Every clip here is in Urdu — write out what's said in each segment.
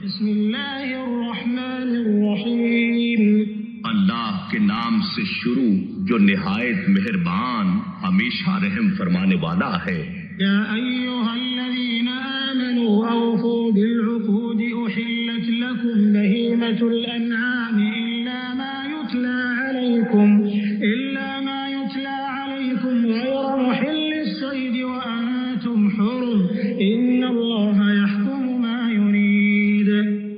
بسم اللہ الرحمن الرحیم، اللہ کے نام سے شروع جو نہایت مہربان ہمیشہ رحم فرمانے والا ہے۔ یا ایھا الذین آمنوا اوفوا بالعقود احلت لکم بہیمۃ الانعام الا ما یتلی علیکم غیر محل الصید وانتم حرم ان اللہ یحکم ما یرید۔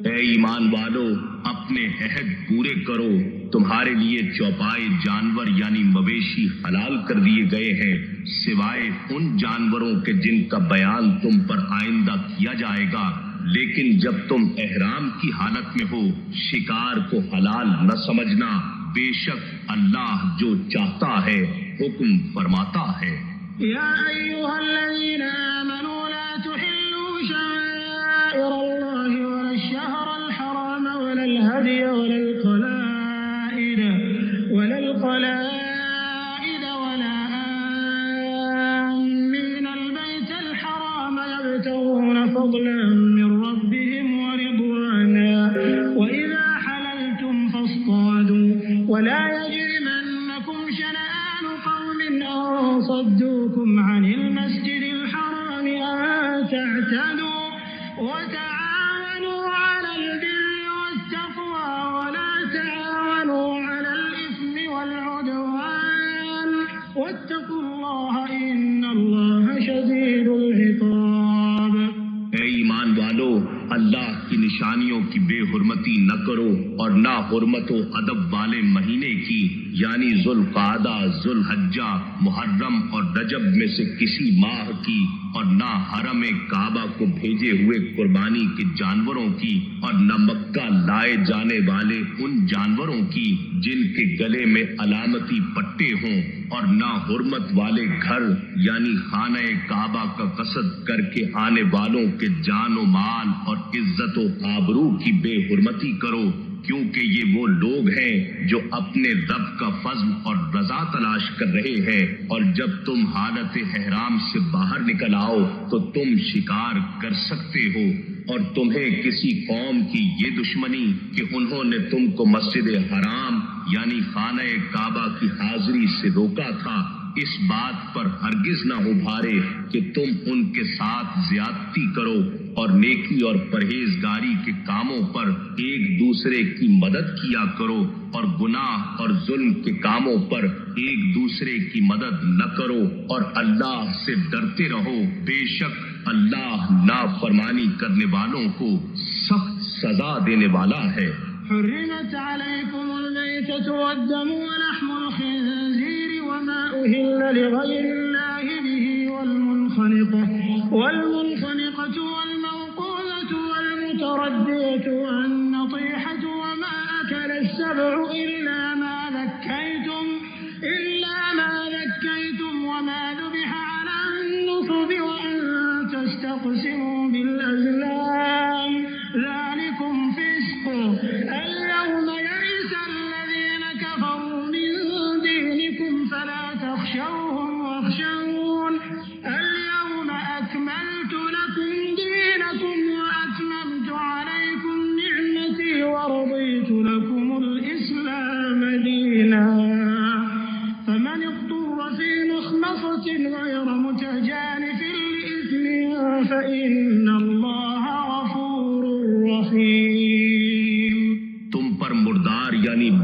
اے ایمان والو، اپنے عہد پورے کرو، تمہارے لیے چوپائے جانور یعنی مویشی حلال کر دیے گئے ہیں سوائے ان جانوروں کے جن کا بیان تم پر آئندہ کیا جائے گا، لیکن جب تم احرام کی حالت میں ہو شکار کو حلال نہ سمجھنا، بے شک اللہ جو چاہتا ہے حکم فرماتا ہے۔ یا ایھا الذین آمنوا لا تحلوا شعائر اللہ ولا الشہر الحرام ولا الہدی ولا القلائد ولا آمین البیت الحرام یبتغون فضلا من ربهم ورضوانا وإذا حللتم فاصطادوا ولا يجرمنكم شنآن قوم أن صدوكم عن المسجد الحرام أن تعتدوا وتعاونوا على البر والتقوى ولا تعاونوا على الإثم والعدوان واتقوا الله إن الله شديد العقاب۔ اے ایمان والو، اللہ کی نشانیوں کی بے حرمتی نہ کرو اور نہ حرمت و ادب والے مہینے کی یعنی ذوالقعدہ، ذوالحجہ، محرم اور رجب میں سے کسی ماہ کی، اور نہ حرم کعبہ کو بھیجے ہوئے قربانی کے جانوروں کی، اور نہ مکہ لائے جانے والے ان جانوروں کی جن کے گلے میں علامتی پٹے ہوں، اور نہ حرمت والے گھر یعنی خانہ کعبہ کا قصد کر کے آنے والوں کے جان و مال اور عزت و آبرو کی بے حرمتی کرو، کیونکہ یہ وہ لوگ ہیں جو اپنے رب کا فضل اور رضا تلاش کر رہے ہیں، اور جب تم حالت احرام سے باہر نکل آؤ تو تم شکار کر سکتے ہو، اور تمہیں کسی قوم کی یہ دشمنی کہ انہوں نے تم کو مسجد حرام یعنی خانہ کعبہ کی حاضری سے روکا تھا، اس بات پر ہرگز نہ ابھارے کہ تم ان کے ساتھ زیادتی کرو، اور نیکی اور پرہیزگاری کے کاموں پر ایک دوسرے کی مدد کیا کرو، اور گناہ اور ظلم کے کاموں پر ایک دوسرے کی مدد نہ کرو، اور اللہ سے ڈرتے رہو، بے شک اللہ نافرمانی کرنے والوں کو سخت سزا دینے والا ہے۔ حرمت علیکم المیتۃ والدم ولحم الخنزیر وما أهل لغير الله به والمنخنقة والموقوذة والمتردية والنطيحة وما أكل السبع إلا ما ذكيتم وما ذبح على النصب وأن تستقسموا بالأزلام ذلكم فسق اليوم يئس الذين كفروا من دينكم فلا تخشوهم واخشون اليوم أكملت لكم دينكم وأتممت عليكم نعمتي ورضيت لكم الإسلام دينا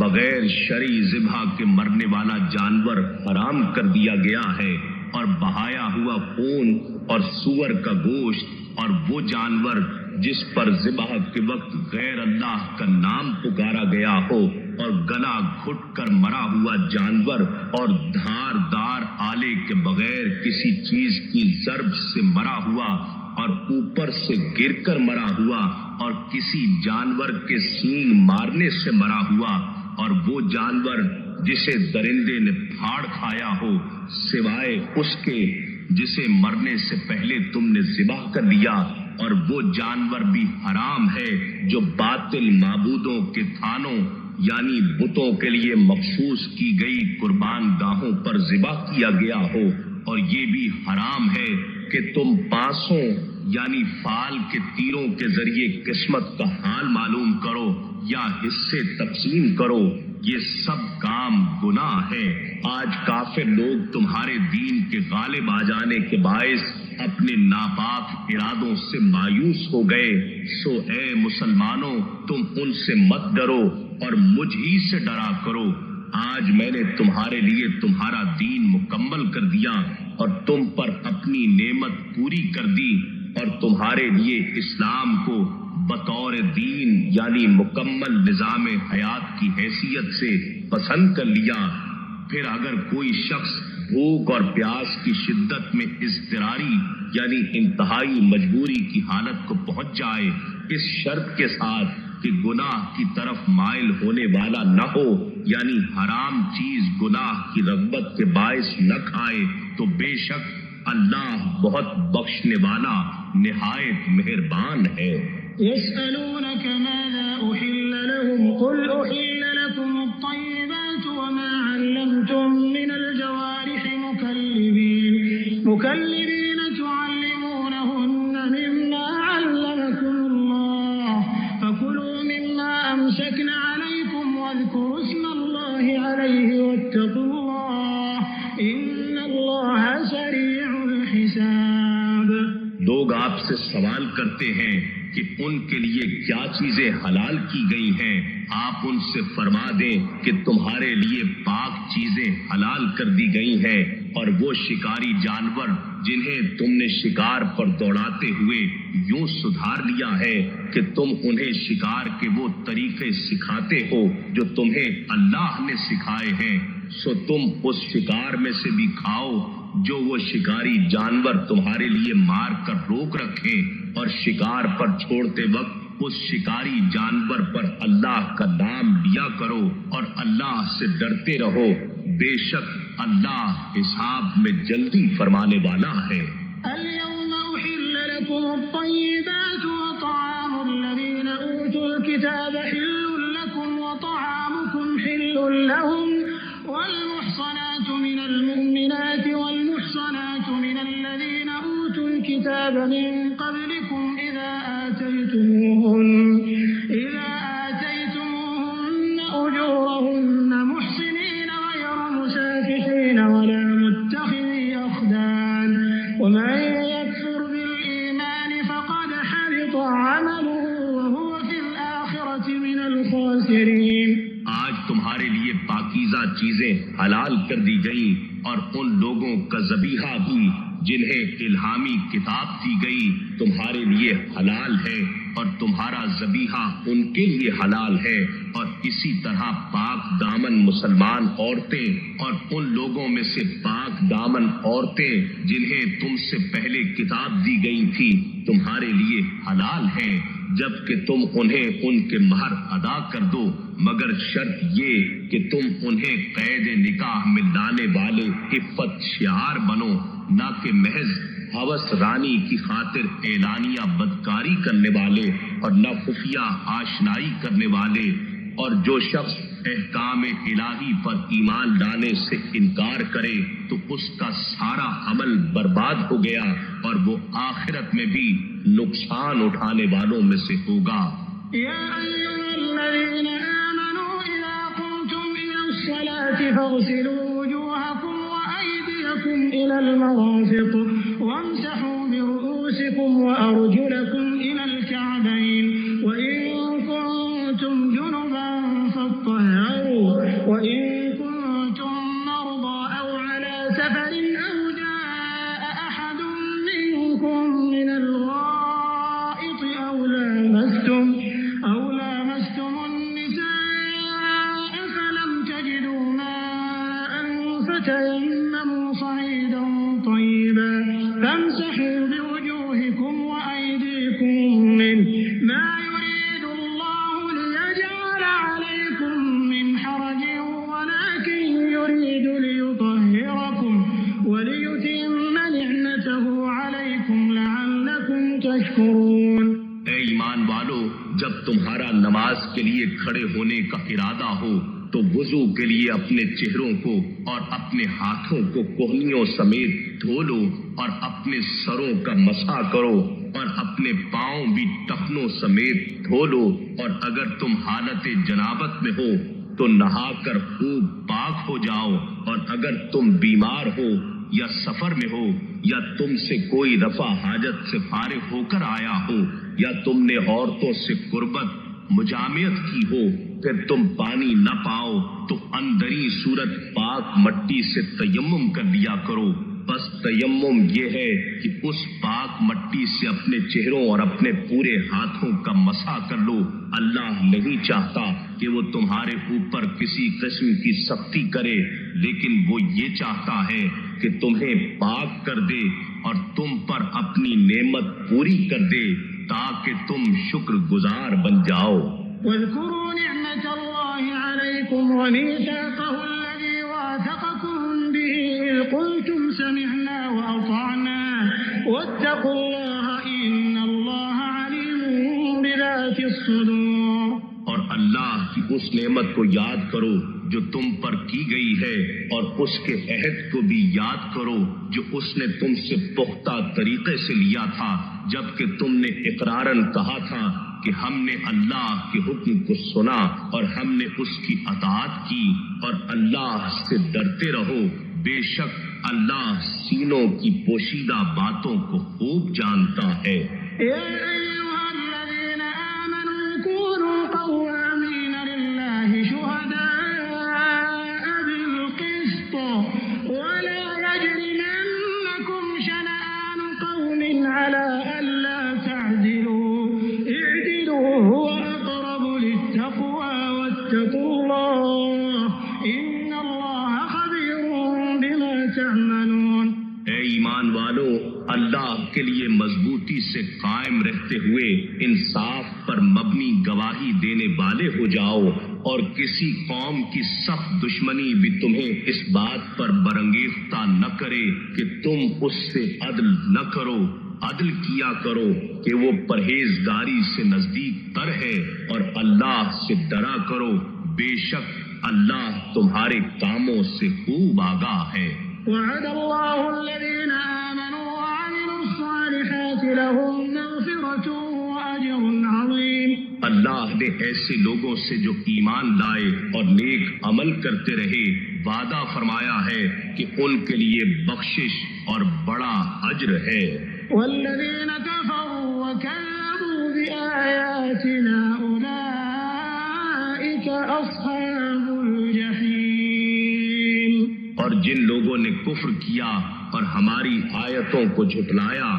بغیر شرعی ذبح کے مرنے والا جانور حرام کر دیا گیا ہے، اور بہایا ہوا خون اور سور کا گوشت اور وہ جانور جس پر ذبح کے وقت غیر اللہ کا نام پکارا گیا ہو، اور گلا گھٹ کر مرا ہوا جانور، اور دھار دار آلے کے بغیر کسی چیز کی ضرب سے مرا ہوا، اور اوپر سے گر کر مرا ہوا، اور کسی جانور کے سینگ مارنے سے مرا ہوا، اور وہ جانور جسے درندے نے پھاڑ کھایا ہو، سوائے اس کے جسے مرنے سے پہلے تم نے ذبح کر لیا، اور وہ جانور بھی حرام ہے جو باطل معبودوں کے تھانوں یعنی بتوں کے لیے مخصوص کی گئی قربان گاہوں پر ذبح کیا گیا ہو، اور یہ بھی حرام ہے کہ تم پانسوں یعنی فال کے تیروں کے ذریعے قسمت کا حال معلوم کرو یا حصے تقسیم کرو، یہ سب کام گناہ ہے۔ آج کافر لوگ تمہارے دین کے غالب آ جانے کے باعث اپنے ناپاک ارادوں سے مایوس ہو گئے، سو اے مسلمانوں تم ان سے مت ڈرو اور مجھ ہی سے ڈرا کرو۔ آج میں نے تمہارے لیے تمہارا دین مکمل کر دیا اور تم پر اپنی نعمت پوری کر دی، اور تمہارے لیے اسلام کو بطور دین یعنی مکمل نظام حیات کی حیثیت سے پسند کر لیا۔ پھر اگر کوئی شخص بھوک اور پیاس کی شدت میں اضطراری یعنی انتہائی مجبوری کی حالت کو پہنچ جائے، اس شرط کے ساتھ کہ گناہ کی طرف مائل ہونے والا نہ ہو، یعنی حرام چیز گناہ کی رغبت کے باعث نہ کھائے، تو بے شک اللہ بہت بخشنے والا نہایت مہربان ہے۔ يسألونك ماذا أحل لهم قل أحل لكم الطيبات وما علمتم من الجوارح مكلبين تعلمونهن مما علمكم الله فكلوا مما أمسكن عليكم واذكروا اسم الله عليه واتقوا الله إن الله سريع الحساب۔ لوگ آپ سے سوال کرتے ہیں کہ ان کے لیے کیا چیزیں حلال کی گئی ہیں، آپ ان سے فرما دیں کہ تمہارے لیے پاک چیزیں حلال کر دی گئی ہیں، اور وہ شکاری جانور جنہیں تم نے شکار پر دوڑاتے ہوئے یوں سدھار لیا ہے کہ تم انہیں شکار کے وہ طریقے سکھاتے ہو جو تمہیں اللہ نے سکھائے ہیں، سو تم اس شکار میں سے بھی کھاؤ جو وہ شکاری جانور تمہارے لیے مار کر روک رکھیں، اور شکار پر چھوڑتے وقت اس شکاری جانور پر اللہ کا نام لیا کرو اور اللہ سے ڈرتے رہو، بے شک اللہ حساب میں جلدی فرمانے والا ہے۔ اليوم أحل لكم الطيبات وطعام الذين أوتوا الكتاب حل لكم وطعامكم حل لهم والمحصنات من المؤمنات والمحصنات من الذين أوتوا الكتاب من قبلكم إذا آتيتموهن أجورهن محصنين غير مسافحين ولا متخذي أخدان ومن يكفر بالإيمان فقد حبط عمله وهو في الآخرة من الخاسرين۔ آج تمہارے لیے پاکیزہ چیزیں حلال کر دی گئیں، اور ان لوگوں کا ذبیحہ بھی جنہیں الہامی کتاب دی گئی تمہارے لیے حلال ہے، اور تمہارا ذبیحہ ان کے لیے حلال ہے، اور اسی طرح پاک دامن مسلمان عورتیں اور ان لوگوں میں سے پاک دامن عورتیں جنہیں تم سے پہلے کتاب دی گئی تھی تمہارے لیے حلال ہیں، جبکہ تم انہیں ان کے مہر ادا کر دو، مگر شرط یہ کہ تم انہیں قید نکاح میں لانے والے عفت شعار بنو، نہ کہ محض ہوس رانی کی خاطر اعلانیہ بدکاری کرنے والے، اور نہ خفیہ آشنائی کرنے والے۔ اور جو شخص احکام الہی پر ایمان لانے سے انکار کرے تو اس کا سارا عمل برباد ہو گیا، اور وہ آخرت میں بھی نقصان اٹھانے والوں میں سے ہوگا۔ یا ایھا الذین آمنوا اذا قمتم الى الصلاة فاغسلوا وجوهکم وأيديكم إلى المرافق وامسحوا برؤوسكم وأرجلكم إلى الكعبين وإن كنتم جنبا فاطهروا وإن كنتم مرضى أو على سفر أو جاء أحد منكم من الغائط أو لامستم النساء فلم تجدوا ماء فتيمموا صعيدا طيبا فامسحوا بوجوهكم وأيديكم منه ما يريد الله ليجعل عليكم من حرج ولكن يريد ليطهركم وليتم نعمته عليكم لعلكم تشكرون. اے ایمان والو، جب تمہارا نماز کے لیے کھڑے ہونے کا ارادہ ہو تو وضو کے لیے اپنے چہروں کو اور اپنے ہاتھوں کو کوہنیوں سمیت دھو لو اور اپنے سروں کا مسح کرو اور اپنے پاؤں بھی ٹخنوں سمیت دھو لو، اور اگر تم حالت جنابت میں ہو تو نہا کر خوب پاک ہو جاؤ، اور اگر تم بیمار ہو یا سفر میں ہو یا تم سے کوئی رفع حاجت سے فارغ ہو کر آیا ہو یا تم نے عورتوں سے قربت مجامعت کی ہو، پھر تم پانی نہ پاؤ تو اندری صورت پاک مٹی سے تیمم کر لیا کرو. بس تیمم یہ ہے کہ اس پاک مٹی سے اپنے چہروں اور اپنے پورے ہاتھوں کا مسح کر لو. اللہ نہیں چاہتا کہ وہ تمہارے اوپر کسی قسم کی سختی کرے، لیکن وہ یہ چاہتا ہے کہ تمہیں پاک کر دے اور تم پر اپنی نعمت پوری کر دے تاکہ تم شکر گزار بن جاؤ. واذكروا نعمة الله عليكم وميثاقه الذي واثقكم به إذ قلتم سمعنا وأطعنا واتقوا الله إن الله عليم بذات الصدور. اور اللہ کی اس نعمت کو یاد کرو جو تم پر کی گئی ہے، اور اس کے عہد کو بھی یاد کرو جو اس نے تم سے پختہ طریقے سے لیا تھا جبکہ تم نے اقرارن کہا تھا کہ ہم نے اللہ کے حکم کو سنا اور ہم نے اس کی اطاعت کی، اور اللہ سے ڈرتے رہو، بے شک اللہ سینوں کی پوشیدہ باتوں کو خوب جانتا ہے. اللہ کے لیے مضبوطی سے قائم رہتے ہوئے انصاف پر مبنی گواہی دینے والے ہو جاؤ، اور کسی قوم کی سخت دشمنی بھی تمہیں اس بات پر برانگیختہ نہ کرے کہ تم اس سے عدل نہ کرو. عدل کیا کرو کہ وہ پرہیزگاری سے نزدیک تر ہے، اور اللہ سے ڈرا کرو، بے شک اللہ تمہارے کاموں سے خوب آگاہ ہے. وعد الله الذين آمنوا وعملوا الصالحات لهم مغفرة وأجر عظيم. اللہ نے ایسے لوگوں سے جو ایمان لائے اور نیک عمل کرتے رہے وعدہ فرمایا ہے کہ ان کے لیے بخشش اور بڑا اجر ہے. والذين كفروا وكذبوا بآياتنا أولئك أصحاب الجحيم. اور جن لوگوں نے کفر کیا اور ہماری آیتوں کو جھٹلایا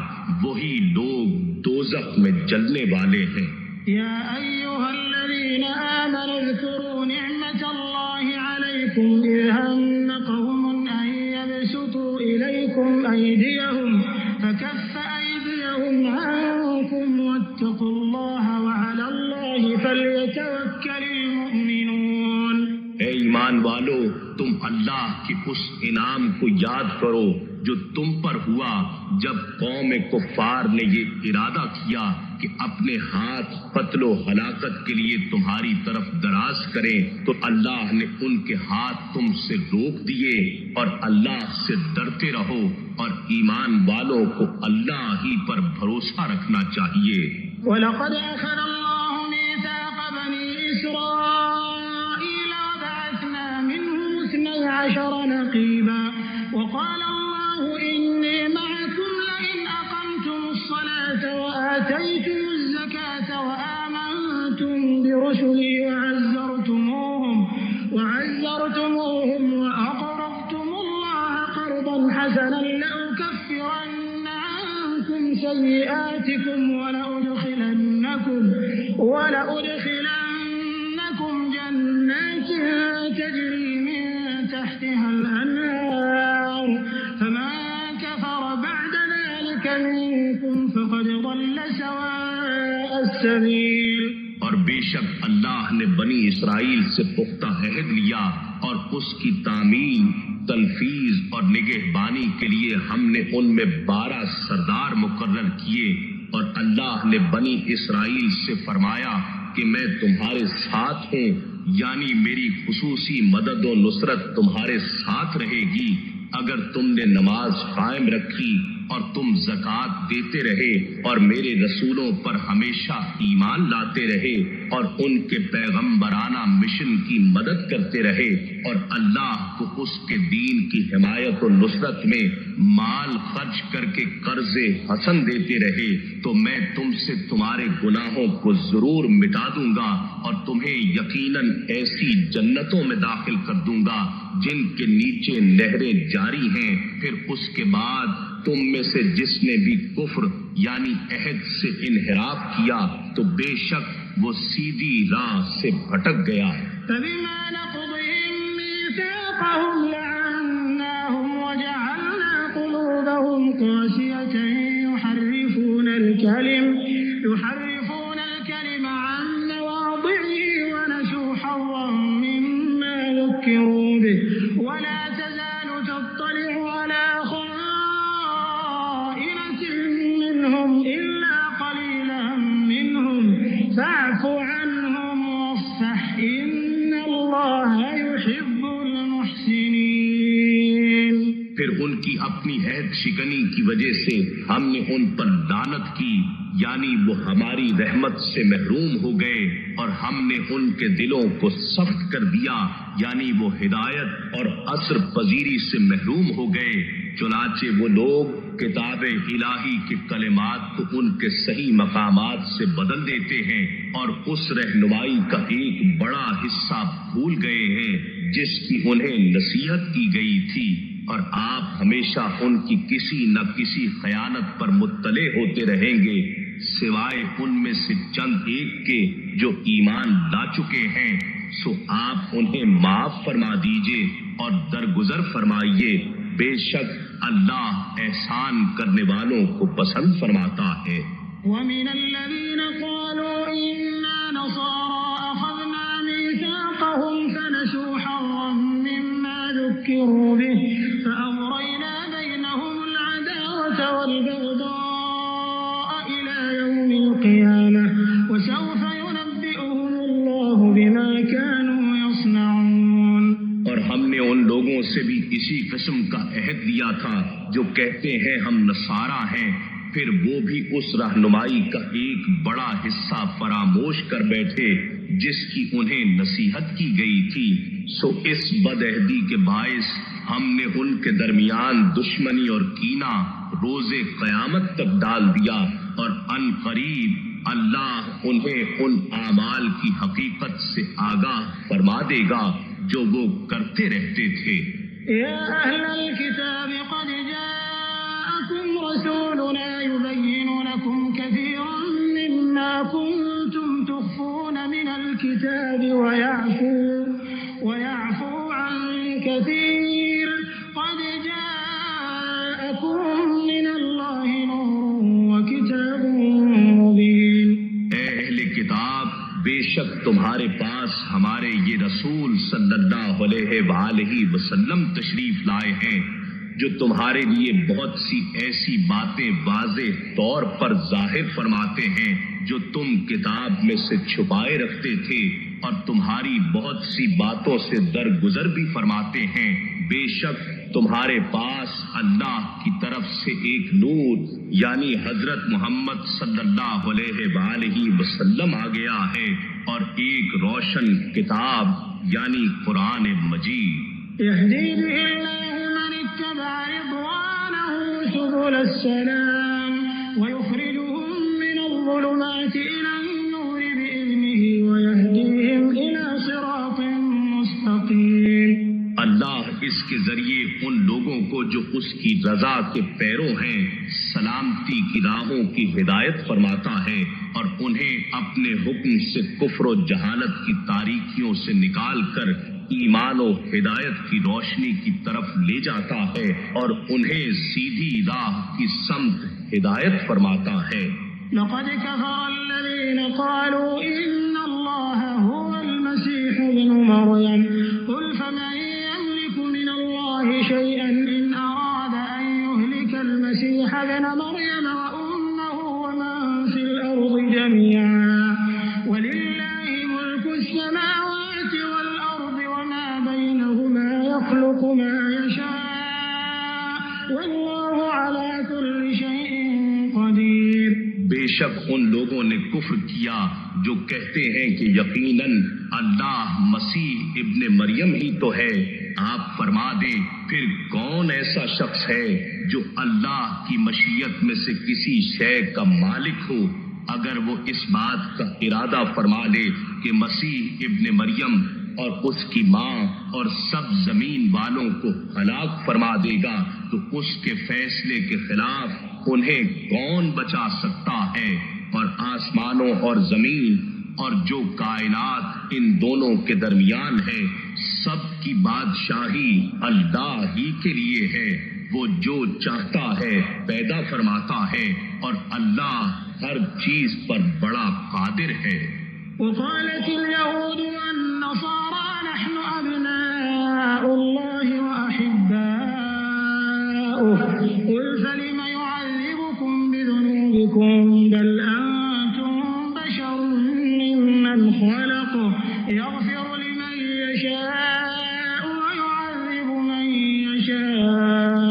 وہی لوگ دوزخ میں جلنے والے ہیں. يا أيها الذين آمنوا اذكروا نعمة الله عليكم إذ هم قوم أن يبسطوا إليكم أيديهم فكف أيديهم عنكم واتقوا الله وعلى الله فليتوكل المؤمنون. اے ایمان والو، تم اللہ کے اس انعام کو یاد کرو جو تم پر ہوا جب قوم کفار نے یہ ارادہ کیا کہ اپنے ہاتھ قتل و ہلاکت کے لیے تمہاری طرف دراز کریں تو اللہ نے ان کے ہاتھ تم سے روک دیے. اور اللہ سے ڈرتے رہو اور ایمان والوں کو اللہ ہی پر بھروسہ رکھنا چاہیے. وَلَقَدْ أَخَذَ اللَّهُ مِيثَاقَ بَنِي إِسْرَائِيلَ وَبَعَثْنَا مِنْهُمُ 12 نَقِيبًا وَقَالَ اللَّهُ إِنِّي مَعَكُمْ لَئِنْ أَقَمْتُمُ الصَّلَاةَ وَآتَيْتُمُ الزَّكَاةَ وَآمَنْتُمْ بِرُسُلِي وَعَزَّرْتُمُوهُمْ حسنا لأكفرن عنكم سيئاتكم ولأدخلنكم جنات تجري من تحتها الأنهار فمن كفر بعد ذلك منكم فقد ضل سواء السبيل. اور بے شک اللہ نے بنی اسرائیل سے پختہ عہد لیا اور اس کی تعمیل، تنفیذ اور نگہبانی کے لیے ہم نے ان میں 12 سردار مقرر کیے. اور اللہ نے بنی اسرائیل سے فرمایا کہ میں تمہارے ساتھ ہوں، یعنی میری خصوصی مدد و نصرت تمہارے ساتھ رہے گی اگر تم نے نماز قائم رکھی اور تم زکوٰۃ دیتے رہے اور میرے رسولوں پر ہمیشہ ایمان لاتے رہے اور ان کے پیغمبرانہ مشن کی مدد کرتے رہے اور اللہ کو اس کے دین کی حمایت و نصرت میں مال خرچ کر کے قرض حسن دیتے رہے تو میں تم سے تمہارے گناہوں کو ضرور مٹا دوں گا اور تمہیں یقیناً ایسی جنتوں میں داخل کر دوں گا جن کے نیچے نہریں جاری ہیں. پھر اس کے بعد تم میں سے جس نے بھی کفر یعنی عہد سے انحراف کیا تو بے شک وہ سیدھی راہ سے بھٹک گیا. فبما نقضهم ميثاقهم لعناهم وجعلنا قلوبهم قاسية يحرفون الكلم عن مواضعه ونسوا حظا مما ذكروا به ولا تزال تطلع على خائنة منهم إلا قليلا منهم فاعف عنهم واصفح إن الله يحب المحسنين. پھر ان کی اپنی عہد شکنی کی وجہ سے ہم نے ان پر لعنت کی، یعنی وہ ہماری رحمت سے محروم ہو گئے اور ہم نے ان کے دلوں کو سخت کر دیا، یعنی وہ ہدایت اور اثر پذیری سے محروم ہو گئے. چنانچہ وہ لوگ کتاب الہی کے کلمات کو ان کے صحیح مقامات سے بدل دیتے ہیں اور اس رہنمائی کا ایک بڑا حصہ بھول گئے ہیں جس کی انہیں نصیحت کی گئی تھی. اور آپ ہمیشہ ان کی کسی نہ کسی خیانت پر مطلع ہوتے رہیں گے سوائے ان میں سے چند ایک کے جو ایمان لا چکے ہیں. سو آپ انہیں معاف فرما دیجئے اور درگزر فرمائیے، بے شک اللہ احسان کرنے والوں کو پسند فرماتا ہے. وَمِنَ الَّذِينَ قَالُوا إِنَّا نَصَارَىٰ أَخَذْنَا مِيثَاقَهُمْ فَنَسُوا حَظًّا مِّمَّا ذُكِّرُوا بِهِ فَأَغْرَيْنَا بَيْنَهُمُ الْعَدَاوَةَ وَالْبَغْضَاءَ إِلَىٰ يَوْمِ الْقِيَامَةِ وَسَوْفَ يُنَبِّئُهُمُ اللَّهُ بِمَا كَانُوا يَصْنَعُونَ. اور ہم نے ان لوگوں سے بھی اسی قسم کا عہد لیا تھا جو کہتے ہیں ہم نصارہ ہیں، پھر وہ بھی اس رہنمائی کا ایک بڑا حصہ فراموش کر بیٹھے جس کی انہیں نصیحت کی گئی تھی. سو اس بدعہدی کے باعث ہم نے ان کے درمیان دشمنی اور کینہ روز قیامت تک ڈال دیا اور ان قریب اللہ انہیں ان اعمال کی حقیقت سے آگاہ فرما دے گا جو وہ کرتے رہتے تھے. يا أهل الكتاب قد جاءكم رسولنا يبين لكم كثيرا مما كنتم تخفون من الكتاب ويعفو عن كثير قد جاءكم من الله نور وكتاب مبين. اے اہل کتاب، بے شک تمہارے پاس ہمارے یہ رسول صلی اللہ علیہ وآلہ وسلم تشریف لائے ہیں جو تمہارے لیے بہت سی ایسی باتیں واضح طور پر ظاہر فرماتے ہیں جو تم کتاب میں سے چھپائے رکھتے تھے اور تمہاری بہت سی باتوں سے درگزر بھی فرماتے ہیں. بے شک تمہارے پاس اللہ کی طرف سے ایک نور یعنی حضرت محمد صلی اللہ علیہ وآلہ وسلم آ گیا ہے اور ایک روشن کتاب یعنی قرآن مجید. يهدي به الله من اتبع رضوانه سبل السلام ويخرجهم من الظلمات إلى النور بإذنه ويهديهم إلى صراط مستقيم. اللہ اس کے ذریعے ان لوگوں کو جو اس کی رضا کے پیرو ہیں سلامتی کی راہوں کی ہدایت فرماتا ہے اور انہیں اپنے حکم سے کفر و جہالت کی تاریکیوں سے نکال کر ایمان و ہدایت کی روشنی کی طرف لے جاتا ہے اور انہیں سیدھی راہ کی سمت ہدایت فرماتا ہے۔ لقد كفر الذين قالوا إن الله هو المسيح ابن مريم قل فمن يملك من الله شيئا إن أراد أن يهلك المسيح ابن مريم وأمه ومن في الأرض جميعا ولله ملك السماوات والأرض وما بينهما يخلق ما يشاء والله على كل شيء قدير۔ بے شک ان لوگوں نے کفر کیا جو کہتے ہیں کہ یقیناً اللہ مسیح ابن مریم ہی تو ہے۔ آپ فرما دیں پھر کون ایسا شخص ہے جو اللہ کی مشیت میں سے کسی شے کا مالک ہو اگر وہ اس بات کا ارادہ فرما لے کہ مسیح ابن مریم اور اس کی ماں اور سب زمین والوں کو ہلاک فرما دے گا تو اس کے فیصلے کے خلاف انہیں کون بچا سکتا ہے؟ اور آسمانوں اور زمین اور جو کائنات ان دونوں کے درمیان ہے سب کی بادشاہی اللہ ہی کے لیے ہے۔ وہ جو چاہتا ہے پیدا فرماتا ہے اور اللہ ہر چیز پر بڑا قادر ہے۔ وقالت اليهود والنصارى نحن أبناء الله وأحباؤه قل فلم يعذبكم بذنوبكم بل أنتم بشر ممن خلق يغفر لمن يشاء ويعذب من يشاء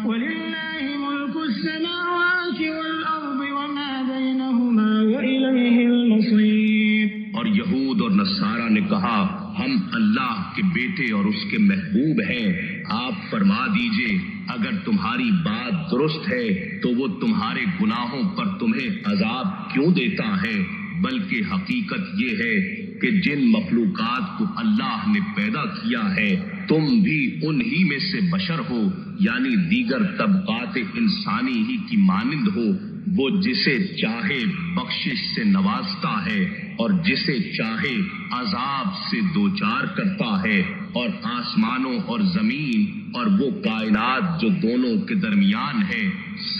ولله ملك السماوات والأرض وما بينهما وإليه المصير۔ اور یہود اور نصارہ نے کہا ہم اللہ کے بیٹے اور اس کے محبوب ہیں۔ آپ فرما دیجئے اگر تمہاری بات درست ہے تو وہ تمہارے گناہوں پر تمہیں عذاب کیوں دیتا ہے؟ بلکہ حقیقت یہ ہے کہ جن مخلوقات کو اللہ نے پیدا کیا ہے تم بھی انہی میں سے بشر ہو، یعنی دیگر طبقات انسانی ہی کی مانند ہو۔ وہ جسے چاہے بخشش سے نوازتا ہے اور جسے چاہے عذاب سے دوچار کرتا ہے، اور آسمانوں اور زمین اور وہ کائنات جو دونوں کے درمیان ہے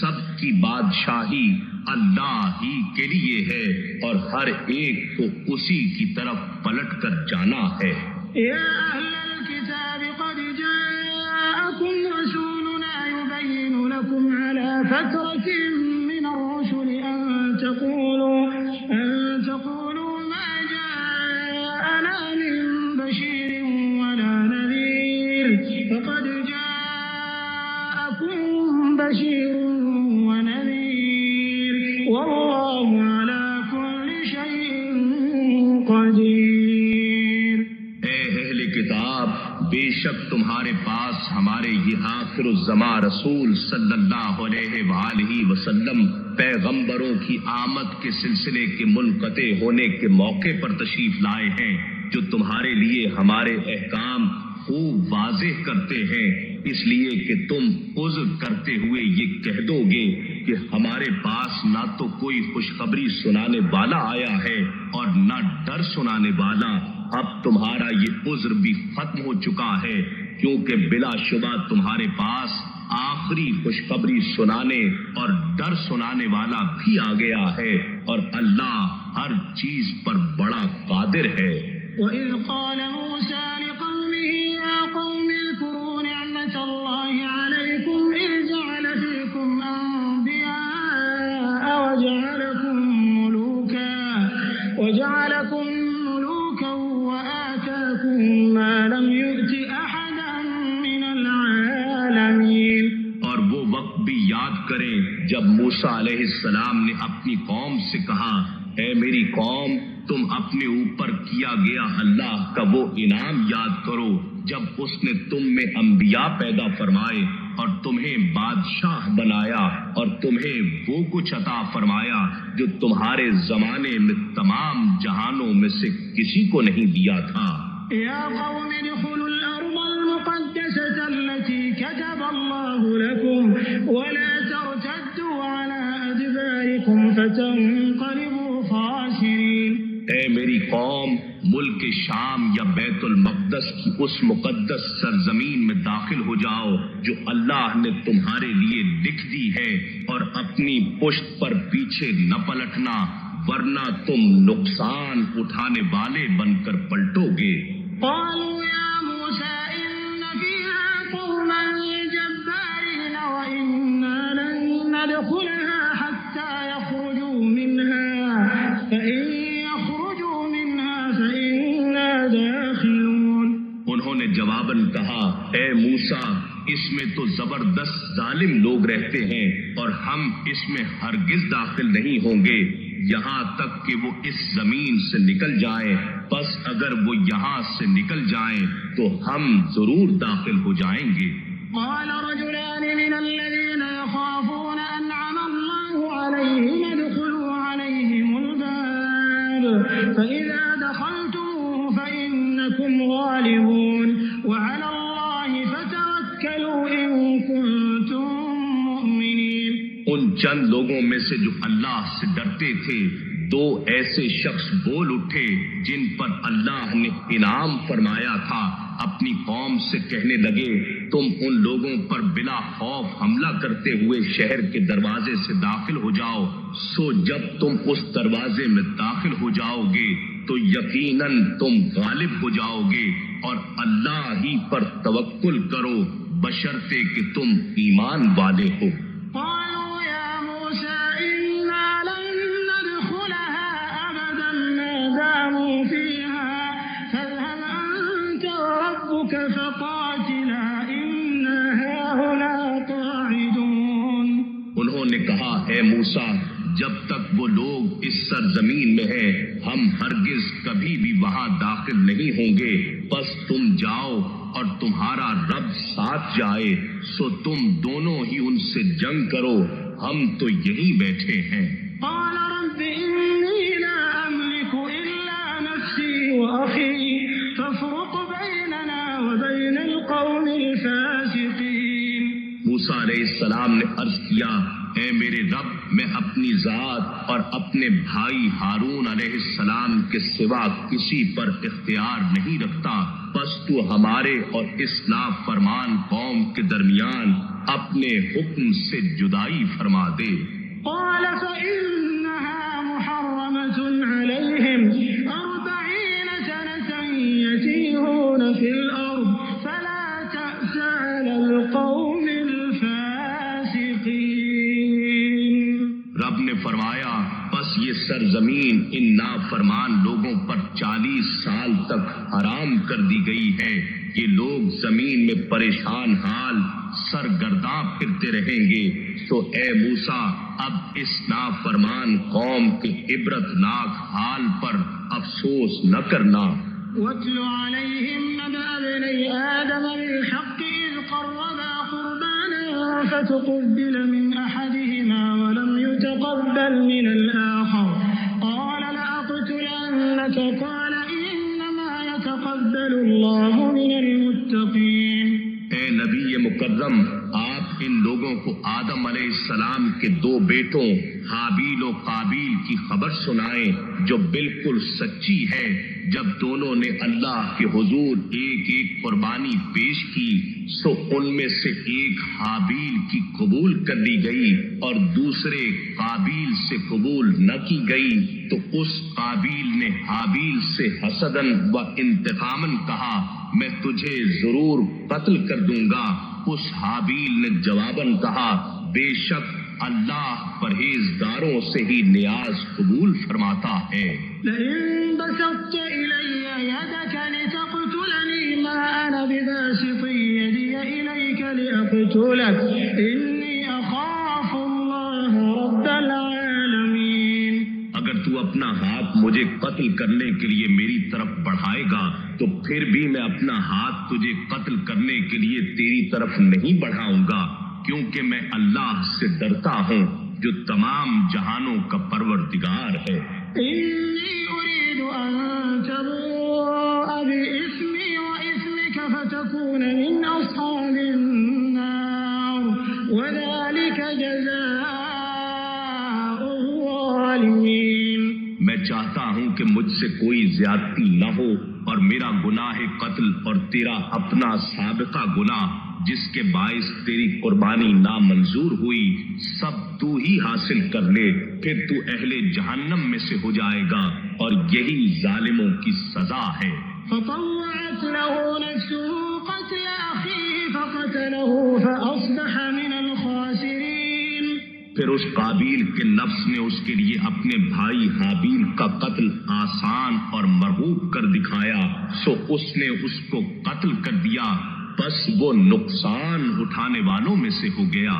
سب کی بادشاہی اللہ ہی کے لیے ہے اور ہر ایک کو اسی کی طرف پلٹ کر جانا ہے۔ يا أهل الكتاب قد جاءكم رسولنا يبين لكم على فترة من الرسل أن تقولوا ما جاءنا من بشير ولا نذير فقد جاءكم بشير ونذير والله على كل شيء قدير۔ بے شک تمہارے پاس ہمارے یہ آخر الزمان رسول صلی اللہ علیہ وآلہ وسلم پیغمبروں کی آمد کے سلسلے کے منقطع ہونے کے موقع پر تشریف لائے ہیں جو تمہارے لیے ہمارے احکام خوب واضح کرتے ہیں، اس لیے کہ تم عذر کرتے ہوئے یہ کہہ دو گے کہ ہمارے پاس نہ تو کوئی خوشخبری سنانے والا آیا ہے اور نہ ڈر سنانے والا۔ اب تمہارا یہ عذر بھی ختم ہو چکا ہے کیونکہ بلا شبہ تمہارے پاس آخری خوشخبری سنانے اور ڈر سنانے والا بھی آ گیا ہے اور اللہ ہر چیز پر بڑا قادر ہے۔ وَإِذْ قَالَ مُوسَى لِقَوْمِهِ يَا قَوْمِ اذْكُرُوا نِعْمَةَ اللَّهِ عَلَيْكُمْ إِذْ جَعَلَ فِيكُمْ أَنْبِيَاءَ وَجَعَلَكُمْ مُلُوكًا وَآتَاكُمْ مَا لَمْ يُؤْتِ أَحَدًا مِنَ الْعَالَمِينَ۔ اور وہ وقت بھی یاد کریں جب موسیٰ علیہ السلام نے اپنی قوم سے کہا، اے میری قوم تم اپنے اوپر کیا گیا اللہ کا وہ انعام یاد کرو جب اس نے تم میں انبیاء پیدا فرمائے اور تمہیں بادشاہ بنایا اور تمہیں وہ کچھ عطا فرمایا جو تمہارے زمانے میں تمام جہانوں میں سے کسی کو نہیں دیا تھا۔ یا قوم ادخلوا الارض المقدسة البعثة التي كتب الله لكم ولا ترتدوا على أدباركم فتنقلبوا خاسرين. اے میری قوم، ملک شام یا بیت المقدس کی اس مقدس سرزمین میں داخل ہو جاؤ جو اللہ نے تمہارے لیے لکھ دی ہے، اور اپنی پشت پر پیچھے نہ پلٹنا، ورنہ تم نقصان اٹھانے والے بن کر پلٹو گے. قالوا يا موسى إن فيها قوما جبارين وإنا لن ندخلها حتى يخرجوا منها فإن يخرجوا منها فإنا داخلون. انہوں نے جواباً کہا، اے موسیٰ، اس میں تو زبردست ظالم لوگ رہتے ہیں اور ہم اس میں ہرگز داخل نہیں ہوں گے یہاں تک کہ وہ اس زمین سے نکل جائیں. بس اگر وہ یہاں سے نکل جائیں تو ہم ضرور داخل ہو جائیں گے. قال رجلان من الذين يخافون أنعم الله عليهم ادخلوا عليهم الباب فإذا دخلتموه فإنكم غالبون وعلى الله فتوكلوا إن كنتم مؤمنين. ان چند لوگوں میں سے جو اللہ سے ڈرتے تھے، دو ایسے شخص بول اٹھے جن پر اللہ نے انعام فرمایا تھا. اپنی قوم سے کہنے لگے، تم ان لوگوں پر بلا خوف حملہ کرتے ہوئے شہر کے دروازے سے داخل ہو جاؤ. سو جب تم اس دروازے میں داخل ہو جاؤ گے تو یقیناً تم غالب ہو جاؤ گے، اور اللہ ہی پر توکل کرو بشرطے کہ تم ایمان والے ہو. قالوا يا موسى إنا لن ندخلها أبدا ما داموا فيها فاذهب أنت وربك فقاتلا إنا هاهنا قاعدون. انہوں نے کہا، اے موسیٰ، جب تک وہ لوگ اس سرزمین میں ہیں ہم ہرگز کبھی بھی وہاں داخل نہیں ہوں گے. بس تم جاؤ اور تمہارا رب ساتھ جائے، سو تم دونوں ہی ان سے جنگ کرو، ہم تو یہیں بیٹھے ہیں. قال رب إني لا أملك إلا نفسي وأخي فافرق بيننا وبين القوم الفاسقين. موسیٰ علیہ السلام نے عرض کیا، اے میرے رب، میں اپنی ذات اور اپنے بھائی ہارون علیہ السلام کے سوا کسی پر اختیار نہیں رکھتا. بس تو ہمارے اور اس نافرمان قوم کے درمیان اپنے حکم سے جدائی فرما دے. قال فإنها محرمة عليهم 40 سنة يتيهون في الأرض فلا تأس على القوم الفاسقين. رب نے فرمایا، بس یہ سرزمین ان نافرمان لوگوں پر 40 سال تک حرام کر دی گئی ہے. یہ لوگ زمین میں پریشان حال سرگرداں پھرتے رہیں گے. تو اے موسیٰ، اب اس نافرمان قوم کے عبرت ناک حال پر افسوس نہ کرنا. واتل عليهم نبأ ابني آدم بالحق إذ قربا قربانا فتقبل من أحدهما ولم يتقبل من الآخر قال لأقتلنك قال إنما يتقبل الله من المتقين. اے نبی مکرم، آپ ان لوگوں کو آدم علیہ السلام کے 2 بیٹوں حابیل و قابیل کی خبر سنائیں جو بالکل سچی ہے. جب دونوں نے اللہ کے حضور ایک ایک قربانی پیش کی سو ان میں سے ایک حابیل کی قبول کر لی گئی اور دوسرے قابیل سے قبول نہ کی گئی. تو اس قابیل نے حابیل سے حسداً و انتقاماً کہا، میں تجھے ضرور قتل کر دوں گا. اس حابیل نے جواباً کہا، بے شک اللہ پرہیزگاروں سے ہی نیاز قبول فرماتا ہے. لئن بسطت إلي يدك لتقتلني ما أنا بباسط يدي إليك لأقتلك إني أخاف الله رب العالمين. اگر تو اپنا ہاتھ مجھے قتل کرنے کے لیے میری طرف بڑھائے گا تو پھر بھی میں اپنا ہاتھ تجھے قتل کرنے کے لیے تیری طرف نہیں بڑھاؤں گا، کیونکہ میں اللہ سے ڈرتا ہوں جو تمام جہانوں کا پروردگار ہے. إني أريد أن تبوء بإثمي وإثمك فتكون من أصحاب چاہتا ہوں کہ مجھ سے کوئی زیادتی نہ ہو اور میرا گناہ قتل اور تیرا اپنا سابقہ گناہ جس کے باعث تیری قربانی نامنظور ہوئی سب تو ہی حاصل کر لے، پھر تو اہل جہنم میں سے ہو جائے گا، اور یہی ظالموں کی سزا ہے۔ فطوعت له نفسه قتل أخيه فقتله فأصبح من الخاسرين۔ پھر اس قابیل کے نفس نے اس کے لیے اپنے بھائی حابیل کا قتل آسان اور مرغوب کر دکھایا، سو اس نے اس کو قتل کر دیا، بس وہ نقصان اٹھانے والوں میں سے ہو گیا۔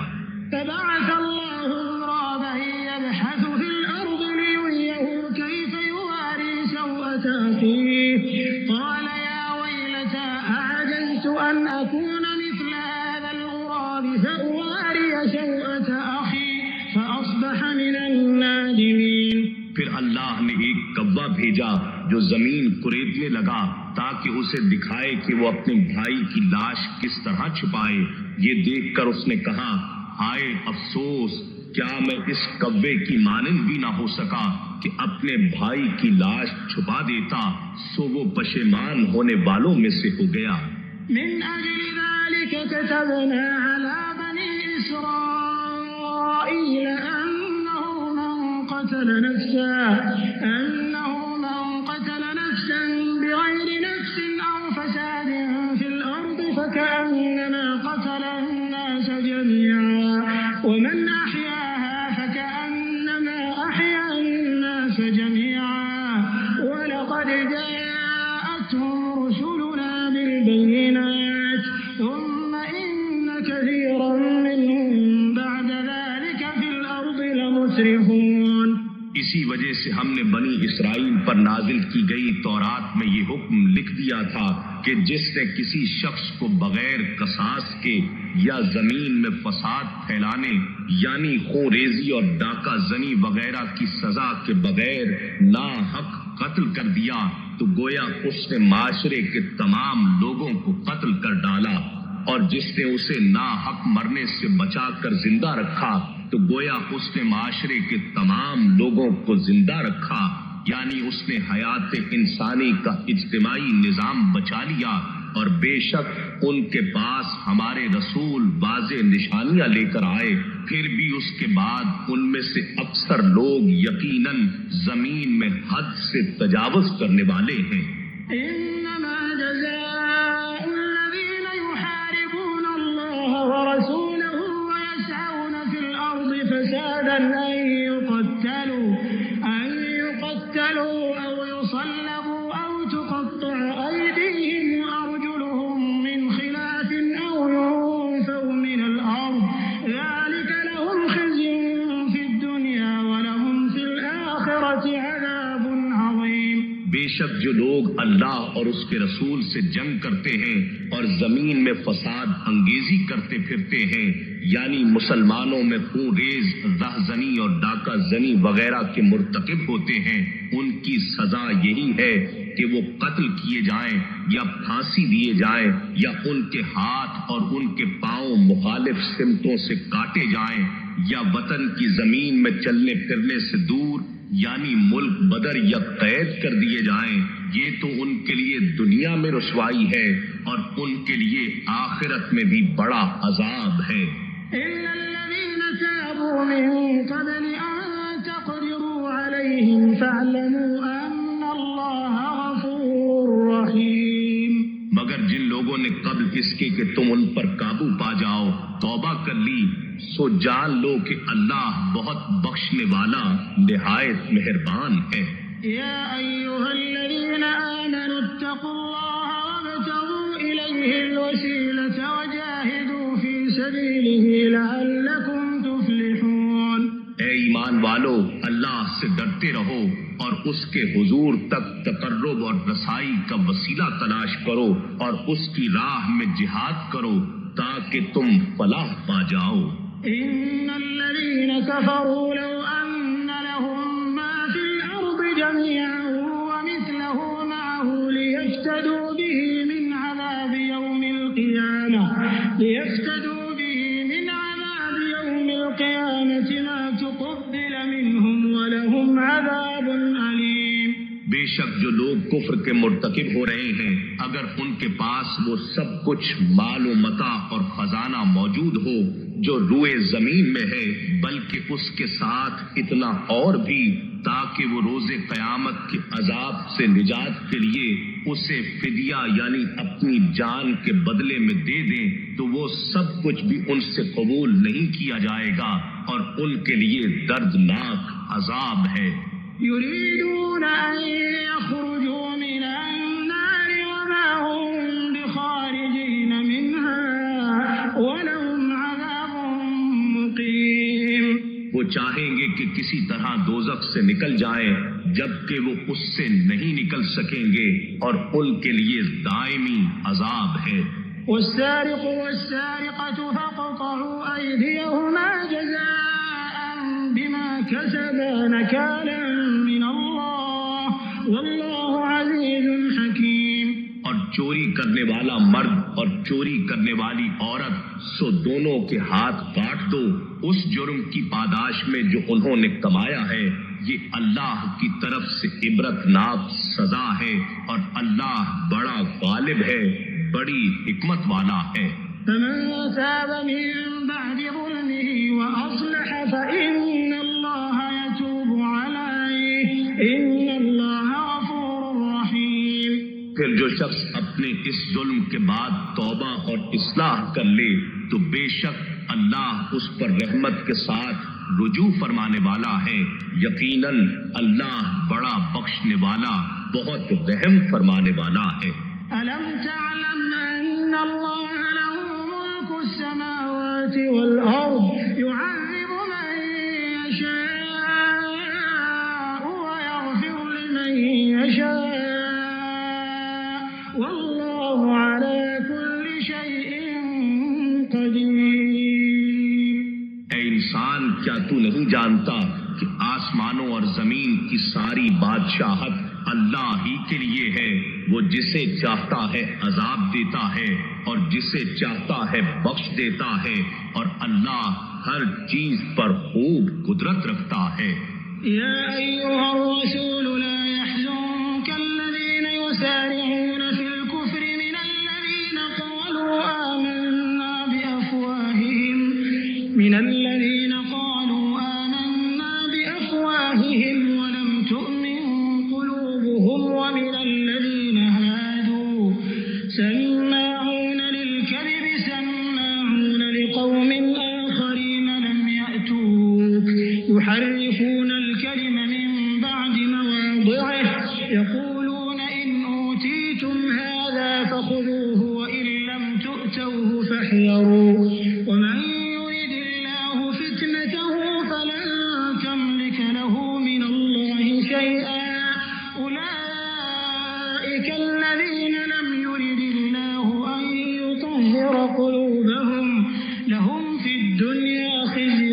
فبعث الله غرابا يبحث في الأرض ليريه كيف يواري سوءة أخيه قال يا ويلتى أعجزت أن أكون مثل هذا الغراب فأواري سوءة أخي فأصبح من النادمين۔ پھر اللہ نے ایک کوا بھیجا جو زمین کریدنے لگا تاکہ اسے دکھائے کہ وہ اپنے بھائی کی لاش کس طرح چھپائے۔ یہ دیکھ کر اس نے کہا، ہائے افسوس، کیا میں اس کوے کی مانند بھی نہ ہو سکا کہ اپنے بھائی کی لاش چھپا دیتا، سو وہ پشیمان ہونے والوں میں سے ہو گیا۔ من أجل ذلك كتبنا على بني إسرائيل أنه من قتل نفسا بغير نفس أو فساد في الأرض فكأنما قتل الناس جميعا ومن أحياها فكأنما أحيا الناس جميعا ولقد جاءتهم رسلنا بالبينات ثم إن كثيرا منهم بعد ذلك في الأرض لمسرفون۔ اسی وجہ سے ہم نے بنی اسرائیل پر نازل کی گئی تورات میں یہ حکم لکھ دیا تھا کہ جس نے کسی شخص کو بغیر قصاص کے یا زمین میں فساد پھیلانے یعنی خوریزی اور ڈاکہ زنی وغیرہ کی سزا کے بغیر ناحق قتل کر دیا تو گویا اس نے معاشرے کے تمام لوگوں کو قتل کر ڈالا، اور جس نے اسے ناحق مرنے سے بچا کر زندہ رکھا تو گویا اس نے معاشرے کے تمام لوگوں کو زندہ رکھا، یعنی اس نے حیات انسانی کا اجتماعی نظام بچا لیا۔ اور بے شک ان کے پاس ہمارے رسول واضح نشانیاں لے کر آئے، پھر بھی اس کے بعد ان میں سے اکثر لوگ یقیناً زمین میں حد سے تجاوز کرنے والے ہیں۔ انما جزاء الذين يحاربون الله ورسوله ويسعون في الارض فسادا ان يقتلوا او يصلبوا او تقطع ايديهم وارجلهم من خلاف او ينفوا من الارض ذلك لهم خزي في الدنيا ولهم في الاخرة عذاب عظيم۔ بے شک جو لوگ اللہ اور اس کے رسول سے جنگ کرتے ہیں اور زمین میں فساد انگیزی کرتے پھرتے ہیں، یعنی مسلمانوں میں خون ریز رہزنی اور ڈاکہ زنی وغیرہ کے مرتکب ہوتے ہیں، ان کی سزا یہی ہے کہ وہ قتل کیے جائیں یا پھانسی دیے جائیں یا ان کے ہاتھ اور ان کے پاؤں مخالف سمتوں سے کاٹے جائیں یا وطن کی زمین میں چلنے پھرنے سے دور یعنی ملک بدر یا قید کر دیے جائیں۔ یہ تو ان کے لیے دنیا میں رسوائی ہے اور ان کے لیے آخرت میں بھی بڑا عذاب ہے۔ إلا الذين تابوا من قبل أن تقدروا عليهم فاعلموا أن الله غفور رحيم۔ مگر جن لوگوں نے قبل اس کے کہ تم ان پر قابو پا جاؤ توبہ کر لی، سو جان لو کہ اللہ بہت بخشنے والا نہایت مہربان ہے۔ يا أيها الذين آمنوا اتقوا الله وابتغوا إليه الوسيلة وجاهدوا في سبيله لعلكم تفلحون۔ اے ایمان والو، اللہ سے ڈرتے رہو اور اس کے حضور تک تقرب اور رسائی کا وسیلہ تلاش کرو اور اس کی راہ میں جہاد کرو تاکہ تم فلاح پا جاؤ۔ إن الذين كفروا لو أن لهم ما في الأرض جميعا ومثله معه ليفتدوا به من عذاب يوم القيامة ما تقبل منهم ولهم عذاب أليم۔ شک جو لوگ کفر کے مرتکب ہو رہے ہیں اگر ان کے پاس وہ سب کچھ مال و متاع اور خزانہ موجود ہو جو روئے زمین میں ہے بلکہ اس کے ساتھ اتنا اور بھی تاکہ وہ روز قیامت کے عذاب سے نجات کے لیے اسے فدیہ یعنی اپنی جان کے بدلے میں دے دیں تو وہ سب کچھ بھی ان سے قبول نہیں کیا جائے گا اور ان کے لیے دردناک عذاب ہے۔ يريدون أن يخرجوا من النار وما هم بخارجين منها ولهم عذاب مقيم۔ وہ چاہیں گے کہ کسی طرح دوزخ سے نکل جائیں جبکہ وہ اس سے نہیں نکل سکیں گے اور ان کے لیے دائمی عذاب ہے۔ والسارق والسارقة فاقطعوا أيديهما جزاء بما كسبا نكالا من الله والله عزيز حكيم۔ اور چوری کرنے والا مرد اور چوری کرنے والی عورت سو دونوں کے ہاتھ کاٹ دو اس جرم کی پاداش میں جو انہوں نے کمایا ہے، یہ اللہ کی طرف سے عبرتناک سزا ہے اور اللہ بڑا غالب ہے، بڑی حکمت والا ہے۔ فمن تاب من بعد ظلمه وأصلح فإن الله يتوب عليه إن الله غفور رحيم۔ پھر جو شخص اپنے اس ظلم کے بعد توبہ اور اصلاح کر لے تو بے شک اللہ اس پر رحمت کے ساتھ رجوع فرمانے والا ہے، یقیناً اللہ بڑا بخشنے والا بہت رحم فرمانے والا ہے۔ ألم تعلم أن الله له ملك السماوات والأرض يعذب من يشاء ويغفر لمن يشاء والله على كل شيء قدير۔ اے انسان کیا تو نہیں جانتا کہ آسمانوں اور زمین کی ساری بادشاہت اللہ ہی کے لیے ہے، وہ جسے چاہتا ہے عذاب دیتا ہے اور جسے چاہتا ہے بخش دیتا ہے اور اللہ ہر چیز پر خوب قدرت رکھتا ہے۔ يا أيها الرسول لا يحزنك الذين يسارعون في الكفر من الذين قالوا آمنا بأفواههم ولم تؤمن قلوبهم ومن الذين هادوا سماعون للكذب سماعون لقوم آخرين لم يأتوك يحرفون الكلم من بعد مواضعه يقولون إن أوتيتم هذا فخذوه وإن لم تؤتوه فاحذروا ومن يرد الله فتنته فلن تملك له من الله شيئا أولئك الذين لم يرد الله أن يطهر قلوبهم لهم في الدنيا خزي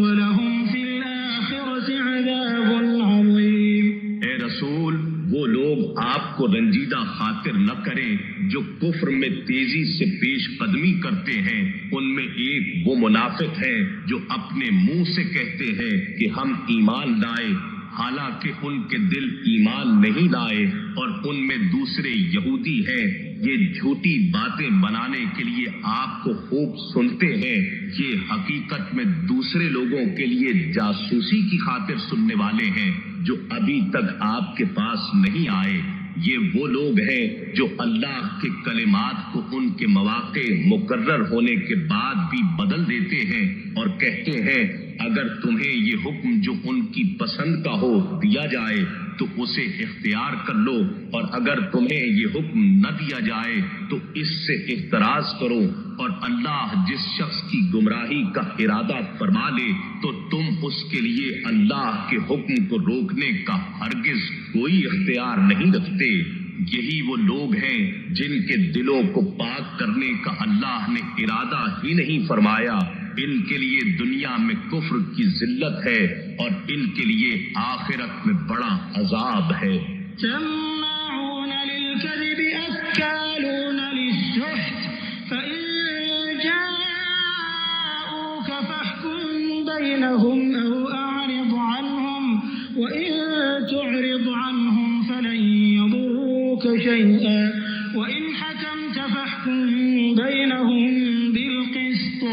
ولهم في الآخرة عذاب عظيم۔ اے رسول وہ لوگ آپ کو رنجیدہ خاطر نہ کریں جو کفر میں تیزی سے پیش قدمی کرتے ہیں، ان میں ایک وہ منافق ہیں جو اپنے منہ سے کہتے ہیں کہ ہم ایمان لائے حالانکہ ان کے دل ایمان نہیں لائے، اور ان میں دوسرے یہودی ہیں یہ جھوٹی باتیں بنانے کے لیے آپ کو خوب سنتے ہیں، یہ حقیقت میں دوسرے لوگوں کے لیے جاسوسی کی خاطر سننے والے ہیں جو ابھی تک آپ کے پاس نہیں آئے۔ یہ وہ لوگ ہیں جو اللہ کے کلمات کو ان کے مواقع مقرر ہونے کے بعد بھی بدل دیتے ہیں اور کہتے ہیں اگر تمہیں یہ حکم جو ان کی پسند کا ہو دیا جائے تو اسے اختیار کر لو، اور اگر تمہیں یہ حکم نہ دیا جائے تو اس سے اعتراض کرو، اور اللہ جس شخص کی گمراہی کا ارادہ فرما لے تو تم اس کے لیے اللہ کے حکم کو روکنے کا ہرگز کوئی اختیار نہیں رکھتے۔ یہی وہ لوگ ہیں جن کے دلوں کو پاک کرنے کا اللہ نے ارادہ ہی نہیں فرمایا، ان کے لیے دنیا میں کفر کی ذلت ہے اور ان کے لیے آخرت میں بڑا عذاب ہے۔ سماعون للكذب أكالون للسحت فإن جاءوك فاحكم بينهم أو أعرض عنهم وإن تعرض عنهم فلن فاحكم بينهم بالقسط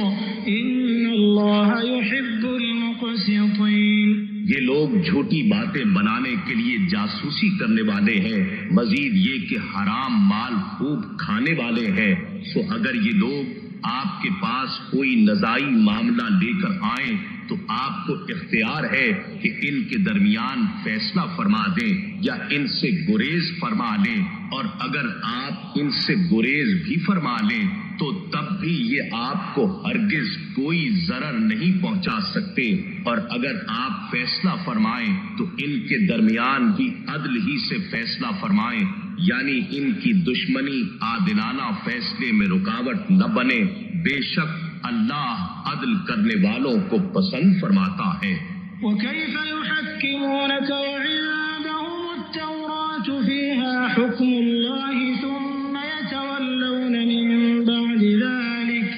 إن الله يحب المقسطين. یہ لوگ جھوٹی باتیں بنانے کے لیے جاسوسی کرنے والے ہیں، مزید یہ کہ حرام مال خوب کھانے والے ہیں. سو اگر یہ لوگ آپ کے پاس کوئی نزاعی معاملہ لے کر آئیں تو آپ کو اختیار ہے کہ ان کے درمیان فیصلہ فرما دیں یا ان سے گریز فرما لیں، اور اگر آپ ان سے گریز بھی فرما لیں تو تب بھی یہ آپ کو ہرگز کوئی ضرر نہیں پہنچا سکتے، اور اگر آپ فیصلہ فرمائیں تو ان کے درمیان بھی عدل ہی سے فیصلہ فرمائیں، یعنی ان کی دشمنی عادلانہ فیصلے میں رکاوٹ نہ بنے. بے شک اللہ عدل کرنے والوں کو پسند فرماتا ہے. وكيف يحكمونك وعندهم التوراة فيها حكم الله ثم يتولون من بعد ذلك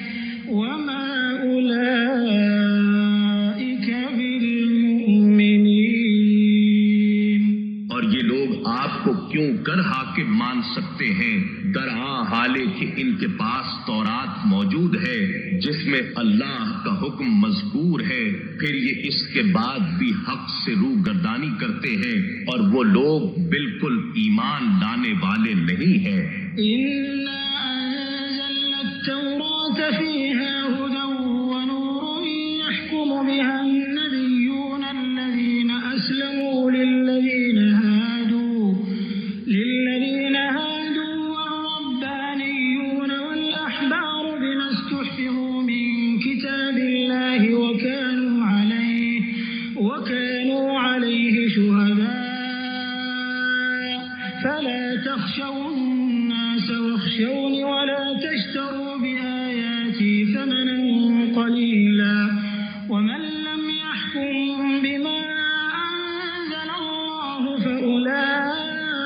وما أولئك بالمؤمنين. اور یہ لوگ آپ کو کیوں کر حاکم مان سکتے ہیں، درہاں حالے کہ ان کے پاس تورات موجود ہے جس میں اللہ کا حکم مذکور ہے، پھر یہ اس کے بعد بھی حق سے روگردانی کرتے ہیں اور وہ لوگ بالکل ایمان لانے والے نہیں ہیں. إنا أنزلنا التوراة فيها هدى ونور يحكم بها النبيون الذين أسلموا للذين هادوا والربانيون والأحبار بما استحفظوا من كتاب الله وكانوا عليه شهداء فلا تخشوا الناس واخشوني ولا تشتروا بآياتي ثمنا قليلا ومن لم يحكم بما أنزل الله فأولئك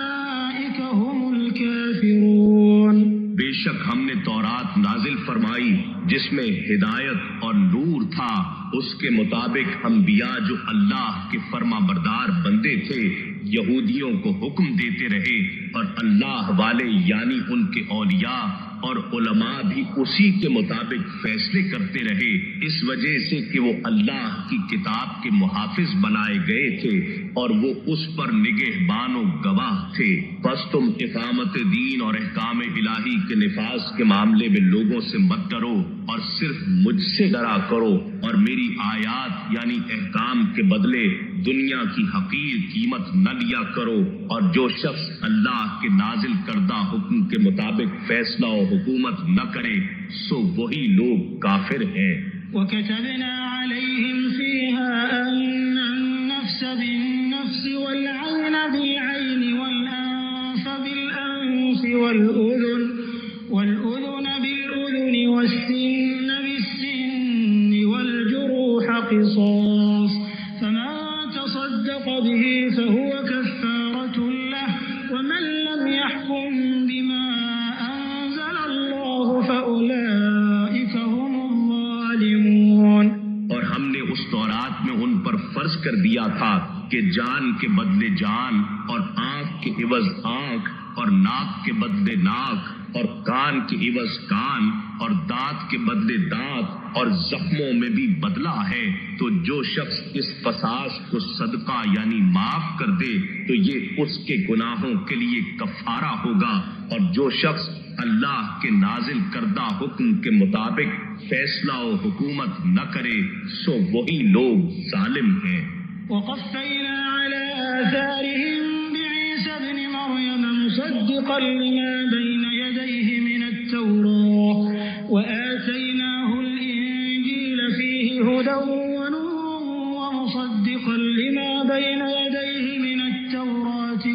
هم الكافرون. بے شک ہم نے تورات نازل فرمائی جس میں ہدایت اور نور تھا، اس کے مطابق انبیاء جو اللہ کے فرما بردار بندے تھے یہودیوں کو حکم دیتے رہے، اور اللہ والے یعنی ان کے اولیاء اور علماء بھی اسی کے مطابق فیصلے کرتے رہے، اس وجہ سے کہ وہ اللہ کی کتاب کے محافظ بنائے گئے تھے اور وہ اس پر نگہبان و گواہ تھے. بس تم اقامت دین اور احکام الہی کے نفاذ کے معاملے میں لوگوں سے مت ڈرو اور صرف مجھ سے ڈرا کرو، اور میری آیات یعنی احکام کے بدلے دنیا کی حقیر قیمت نہ لیا کرو، اور جو شخص اللہ کے نازل کردہ حکم کے مطابق فیصلہ و حکومت نہ کرے سو وہی لوگ کافر ہیں. وَكَتَبْنَا عَلَيْهِمْ فِيهَا أَنَّ النَّفْسَ بِالنَّفْسِ وَالْعَيْنَ بِالْعَيْنِ وَالْأَنفَ بِالْأَنفِ وَالْأُذُنَ بِالْأُذُنِ وَالسِّنَّ بِالسِّنِّ وَالْجُرُوحَ قِصَاصٌ فَمَن تَصَدَّقَ بِهِ فَهُوَ كَفَّارَةٌ لَهُ وَمَن لَّمْ يَحْكُم بِمَا أَنزَلَ اللَّهُ فَأُولَئِكَ هُمُ الظَّالِمُونَ. اور ہم نے اس تورات میں ان پر فرض کر دیا تھا کہ جان کے بدلے جان اور آنکھ کے عوض آنکھ اور ناک کے بدلے ناک اور کان کے عوض کان اور دانت کے بدلے دانت اور زخموں میں بھی بدلہ ہے، تو جو شخص اس قصاص کو صدقہ یعنی معاف کر دے تو یہ اس کے گناہوں کے لیے کفارہ ہوگا، اور جو شخص اللہ کے نازل کردہ حکم کے مطابق فیصلہ و حکومت نہ کرے سو وہی لوگ ظالم ہیں. وقفينا على آثارهم بعيسى ابن مريم مصدقا لما بين يديه من التوراة وآتيناه الإنجيل فيه هدى ونور ومصدقا لما بين يديه من التوراة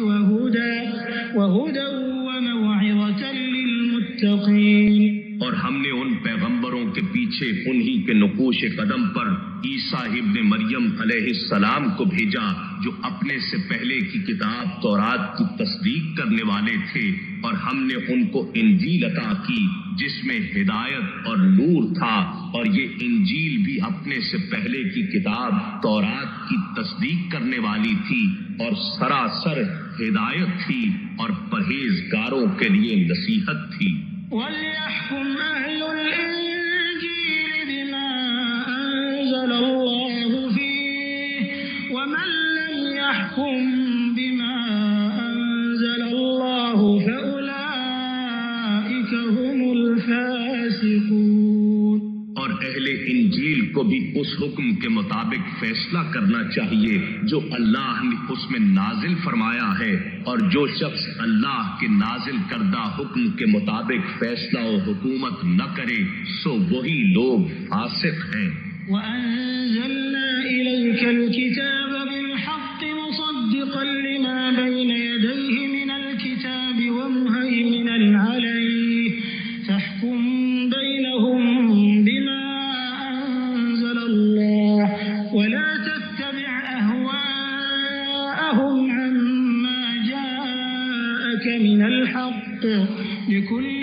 وهدى وموعظة للمتقين. اور ہم نے ان پیغمبروں کے پیچھے انہی کے نقوش قدم پر عیسیٰ ابن مریم علیہ السلام کو بھیجا جو اپنے سے پہلے کی کتاب تورات کی تصدیق کرنے والے تھے، اور ہم نے ان کو انجیل عطا کی جس میں ہدایت اور نور تھا، اور یہ انجیل بھی اپنے سے پہلے کی کتاب تورات کی تصدیق کرنے والی تھی اور سراسر ہدایت تھی اور پرہیزگاروں کے لیے نصیحت تھی. اہل انجیل کو بھی اس حکم کے مطابق فیصلہ کرنا چاہیے جو اللہ نے اس میں نازل فرمایا ہے، اور جو شخص اللہ کے نازل کردہ حکم کے مطابق فیصلہ و حکومت نہ کرے سو وہی لوگ فاسق ہیں۔ وَأَنزَلْنَا إِلَيْكَ الْكِتَابَ بِالْحَقِّ مُصَدِّقًا لِمَا بَيْنَ يَدَيْهِ مِنَ الْكِتَابِ وَمُهَيْمِنًا عَلَيْهِ فَاحْكُم بَيْنَهُم بِمَا أَنزَلَ اللَّهُ وَلَا تَتَّبِعْ أَهْوَاءَهُمْ عَمَّا جَاءَكَ مِنَ الْحَقِّ لِكُلٍّ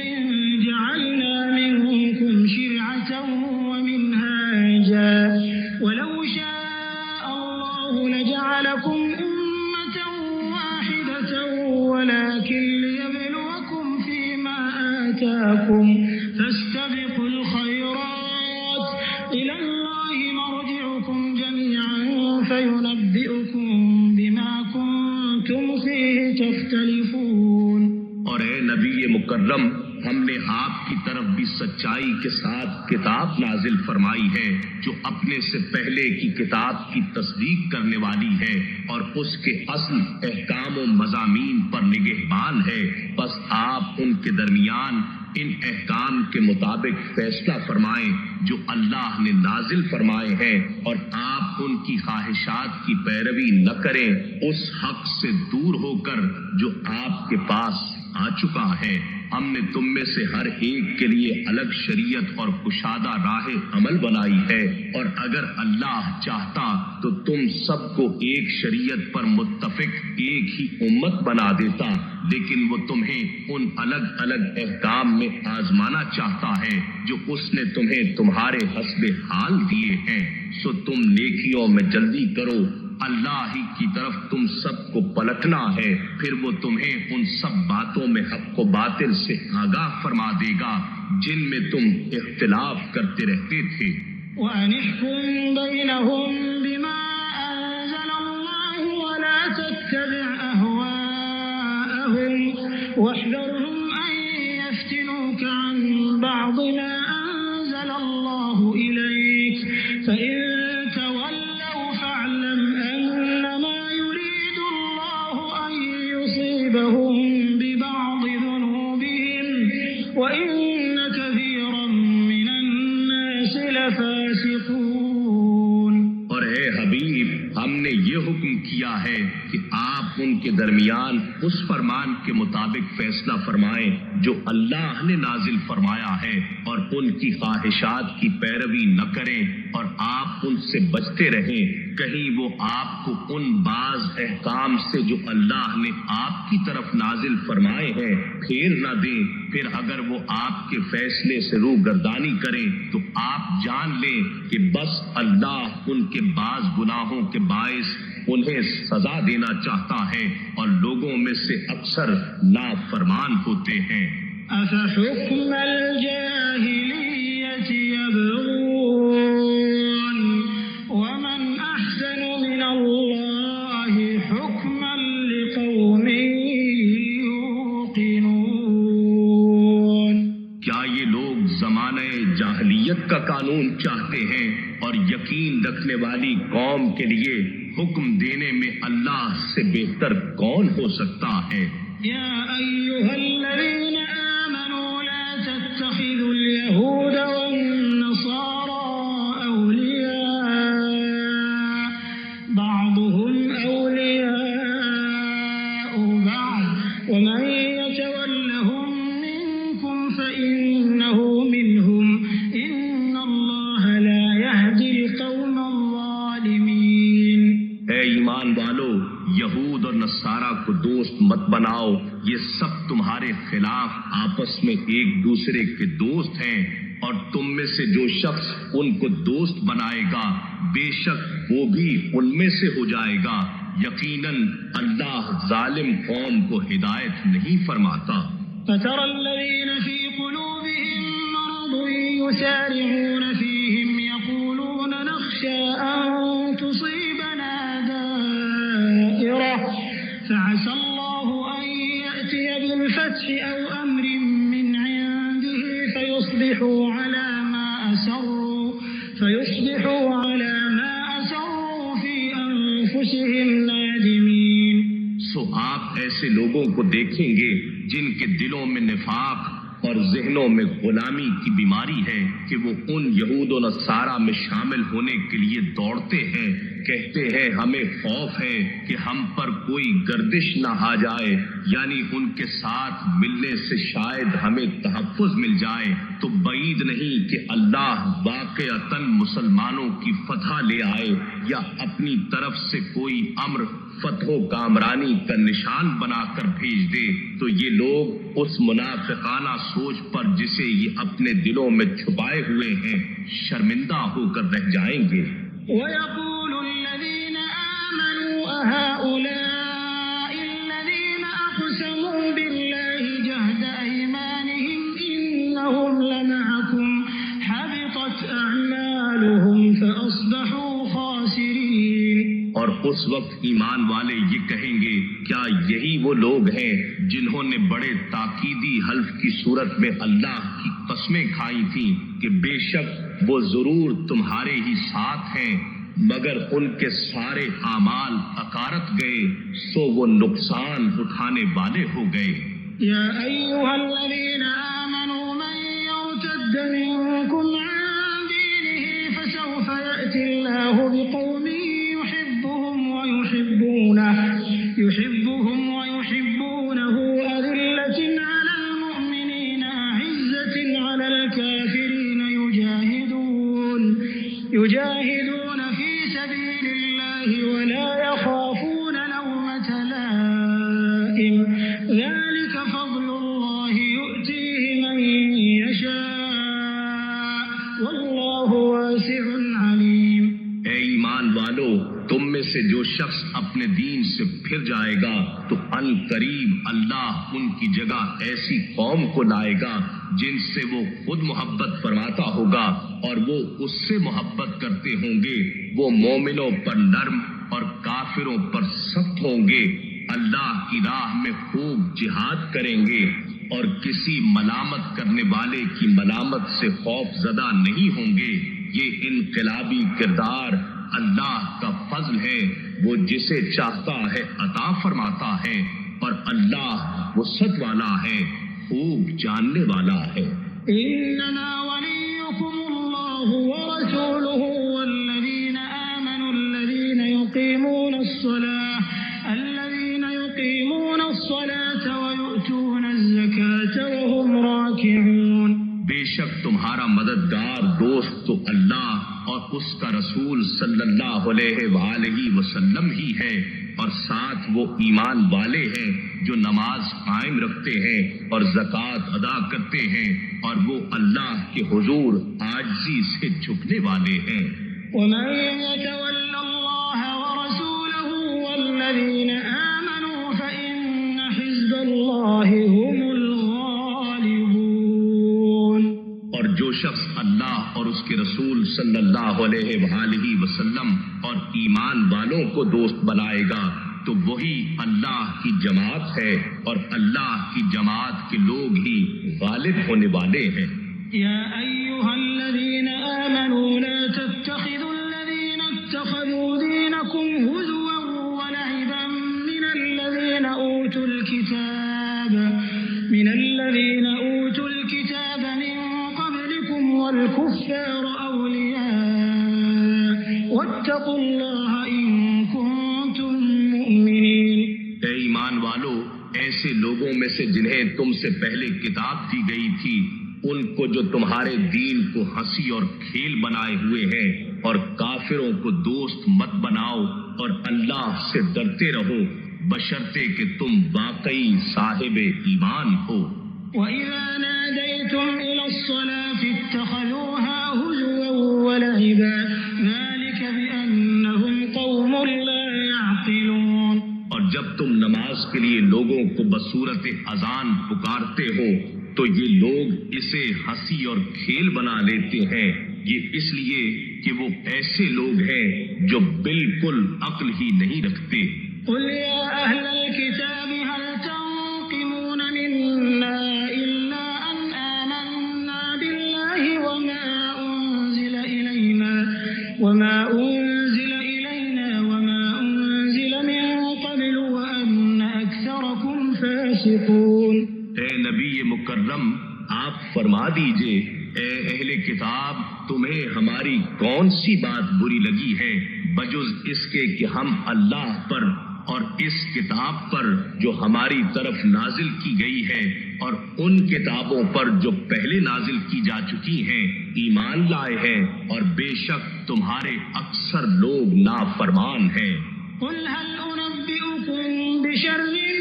جَعَلْنَا مِنكُمْ شِرْعَةً وَلَوْ شَاءَ اللَّهُ لَجَعَلَكُمْ أُمَّةً وَاحِدَةً وَلَكِنْ لِيَبْلُوَكُمْ فِيمَا آتَاكُمْ فَاسْتَبِقُوا الْخَيْرَاتِ إِلَى اللَّهِ مَرْجِعُكُمْ جَمِيعًا فَيُنَبِّئُكُم بِمَا كُنتُمْ فِيهِ تَخْتَلِفُونَ۔ اور اے نبی مکرم، ہم نے آپ کی طرف بھی سچائی کے ساتھ کتاب نازل فرمائی ہے جو اپنے سے پہلے کی کتاب کی تصدیق کرنے والی ہے اور اس کے اصل احکام و مضامین پر نگہبان ہے، بس آپ ان کے درمیان ان احکام کے مطابق فیصلہ فرمائیں جو اللہ نے نازل فرمائے ہیں، اور آپ ان کی خواہشات کی پیروی نہ کریں اس حق سے دور ہو کر جو آپ کے پاس آ چکا ہے۔ ہم نے تم میں سے ہر ایک کے لیے الگ شریعت اور کشادہ راہ عمل بنائی ہے، اور اگر اللہ چاہتا تو تم سب کو ایک شریعت پر متفق ایک ہی امت بنا دیتا، لیکن وہ تمہیں ان الگ الگ احکام میں آزمانا چاہتا ہے جو اس نے تمہیں تمہارے حسب حال دیے ہیں، سو تم نیکیوں میں جلدی کرو، اللہ ہی کی طرف تم سب کو پلٹنا ہے، پھر وہ تمہیں ان سب باتوں میں حق و باطل سے آگاہ فرما دے گا جن میں تم اختلاف کرتے رہتے تھے۔ وَأَنِ احْكُم بَيْنَهُم بِمَا أَنزَلَ اللَّهُ وَلَا تَتَّبِعْ أَهْوَاءَهُمْ وَاحْذَرْهُمْ أَن يَفْتِنُوكَ عَن بَعْضِ مَا أَنزَلَ اللَّهُ إِلَيْكَ فَإِن تَوَلَّوْا فَاعْلَمْ أَنَّمَا يُرِيدُ اللَّهُ أَن يُصِيبَهُم بِبَعْضِ ذُنُوبِهِمْ وَإِنَّ كَثِيرًا مِّنَ النَّاسِ لَفَاسِقُونَ۔ اور اے حبیب، ہم نے یہ حکم کیا ہے کہ آپ ان کے درمیان اس فرمان کے مطابق فیصلہ فرمائیں جو اللہ نے نازل فرمایا ہے، اور ان کی خواہشات کی پیروی نہ کریں، اور آپ ان سے بچتے رہیں، کہیں وہ آپ کو ان بعض احکام سے جو اللہ نے آپ کی طرف نازل فرمائے ہیں پھیر نہ دیں، پھر اگر وہ آپ کے فیصلے سے روگردانی کریں تو آپ جان لیں کہ بس اللہ ان کے بعض گناہوں کے باعث انہیں سزا دینا چاہتا ہے، اور لوگوں میں سے اکثر نافرمان ہوتے ہیں۔ أَفَحُكْمَ الْجَاهِلِيَّةِ يَبْغُونَ وَمَنْ أَحْسَنُ مِنَ اللَّهِ حُكْمًا لِقَوْمٍ يُوقِنُونَ۔ کیا یہ لوگ زمانہ جاہلیت کا قانون چاہتے ہیں، اور یقین رکھنے والی قوم کے لیے حکم دینے میں اللہ سے بہتر کون ہو سکتا ہے؟ يا أيها الذين آمنوا لا تتخذوا اليهود والنصارى أولياء بعضهم أولياء بعض ومن يتولهم منكم فإنه منهم إن الله لا يهدي القوم الظالمين۔ اے ایمان والو، یہود اور نصارہ کو دوست مت بناؤ، یہ سب تمہارے خلاف آپس میں ایک دوسرے کے دوست ہیں، اور تم میں سے جو شخص ان کو دوست بنائے گا بے شک وہ بھی ان میں سے ہو جائے گا، یقیناً اللہ ظالم قوم کو ہدایت نہیں فرماتا۔ فَتَرَى الَّذِينَ فِي قُلُوبِهِم مَّرَضٌ يُسَارِعُونَ فِيهِمْ يَقُولُونَ نَخْشَىٰ أَن تُصِيبَنَا دَائِرَةٌ فَعَسَى اللَّهُ أَن يَأْتِيَ بِالْفَتْحِ أَوْ أَمْرٍ مِّنْ عِندِهِ فَيُصْبِحُوا عَلَىٰ مَا أَسَرُّوا فيصبحوا على ما أسروا في أنفسهم نادمين. سو آپ ایسے لوگوں کو دیکھیں گے جن کے دلوں میں نفاق اور ذہنوں میں غلامی کی بیماری ہے کہ وہ ان یہود و نصارہ میں شامل ہونے کے لیے دوڑتے ہیں، کہتے ہیں ہمیں خوف ہے کہ ہم پر کوئی گردش نہ آ جائے، یعنی ان کے ساتھ ملنے سے شاید ہمیں تحفظ مل جائے. تو بعید نہیں کہ اللہ واقعتاً مسلمانوں کی فتح لے آئے یا اپنی طرف سے کوئی امر فتح و کامرانی کا نشان بنا کر بھیج دے. تو یہ لوگ اس منافقانہ سوچ پر جسے یہ اپنے دلوں میں چھپائے ہوئے ہیں شرمندہ ہو کر رہ جائیں گے. وَيَقُولُ الَّذِينَ آمَنُوا أَهَؤُلَاءِ الَّذِينَ أَقْسَمُوا بِاللَّهِ جَهْدَ أَيْمَانِهِمْ إِنَّهُمْ لَمَعَكُمْ حَبِطَتْ أَعْمَالُهُمْ فَأَصْبَحُوا خَاسِرِينَ. اور اس وقت ایمان والے یہ کہیں گے کیا یہی وہ لوگ ہیں جنہوں نے بڑے تاکیدی حلف کی صورت میں اللہ کی قسمیں کھائی تھیں کہ بے شک وہ ضرور تمہارے ہی ساتھ ہیں، مگر ان کے سارے اعمال اکارت گئے، سو وہ نقصان اٹھانے والے ہو گئے. یا ایھا الذین آمنوا من یرتد منکم عن دینہ فسوف یأتی اللہ بقوم يحبهم ويحبونه أذلة على المؤمنين أعزة على الكافرين يجاهدون في سبيل الله ولا يخافون لومة لائم ذلك فضل الله يؤتيه من يشاء والله واسع عليم. اے ایمان والو، تم میں سے جو شخص اپنے دین سے پھر جائے گا تو ان قریب اللہ ان کی جگہ ایسی قوم کو لائے گا جن سے وہ خود محبت فرماتا ہوگا اور وہ اس سے محبت کرتے ہوں گے. وہ مومنوں پر نرم اور کافروں پر سخت ہوں گے. اللہ کی راہ میں خوب جہاد کریں گے اور کسی ملامت کرنے والے کی ملامت سے خوف زدہ نہیں ہوں گے. یہ انقلابی کردار اللہ کا فضل ہے، وہ جسے چاہتا ہے عطا فرماتا ہے، اور اللہ وسعت والا ہے، خوب جاننے والا ہے. انما وليكم الله ورسوله والذين آمنوا الذين يقيمون الصلاة ويؤتون الزكاة وهم راكعون. بے شک تمہارا مددگار دوست تو اللہ اور اس کا رسول صلی اللہ علیہ وآلہ وسلم ہی ہے، اور ساتھ وہ ایمان والے ہیں جو نماز قائم رکھتے ہیں اور زکوٰۃ ادا کرتے ہیں، اور وہ اللہ کے حضور عاجزی سے جھکنے والے ہیں. ومن يتول الله ورسوله والذين آمنوا فإن حزب الله هم الغالبون. اور جو شخص اللہ اور اس کے رسول صلی اللہ علیہ وآلہ وسلم اور ایمان والوں کو دوست بنائے گا تو وہی اللہ کی جماعت ہے، اور اللہ کی جماعت کے لوگ ہی غالب ہونے والے ہیں. یا ایھا الذین آمنوا لا تتخذوا الذین اتخذوا دینکم ہزوا ولعبا من الذین اوتوا الکتاب من قبلکم والکفار اولیاء واتقوا اللہ ان کنتم مؤمنین. اے ایمان والو، ایسے لوگوں میں سے جنہیں تم سے پہلے کتاب دی گئی تھی ان کو جو تمہارے دین کو ہنسی اور کھیل بنائے ہوئے ہیں، اور کافروں کو دوست مت بناؤ، اور اللہ سے ڈرتے رہو بشرطے کہ تم واقعی صاحب ایمان ہو. وَإِذَا نَادَيْتُمْ إِلَى الصَّلَاةِ اتَّخَذُوهَا هُزُوًا وَلَعِبًا ذَلِكَ بِأَنَّهُمْ قَوْمٌ لَا يَعْقِلُونَ. اور جب تم نماز کے لیے لوگوں کو بصورت اذان پکارتے ہو تو یہ لوگ اسے ہنسی اور کھیل بنا لیتے ہیں. یہ اس لیے کہ وہ ایسے لوگ ہیں جو بالکل عقل ہی نہیں رکھتے. قُلْ يَا أَهْلَ الْكِتَابِ هَلْ تَنقِمُونَ مِنَّا إِلَّا أَنْ آمَنَّا بِاللَّهِ وَمَا أُنزِلَ إِلَيْنَا وما أنزل إلينا وما أنزل من قبل وأن أكثركم فاسقون. اے نبی مکرم، آپ فرما دیجئے، اے اہل کتاب، تمہیں ہماری کون سی بات بری لگی ہے بجز اس کے کہ ہم اللہ پر اور اس کتاب پر جو ہماری طرف نازل کی گئی ہے اور ان کتابوں پر جو پہلے نازل کی جا چکی ہیں ایمان لائے ہیں، اور بے شک تمہارے اکثر لوگ نافرمان ہیں. قل هل أنبئكم بشر من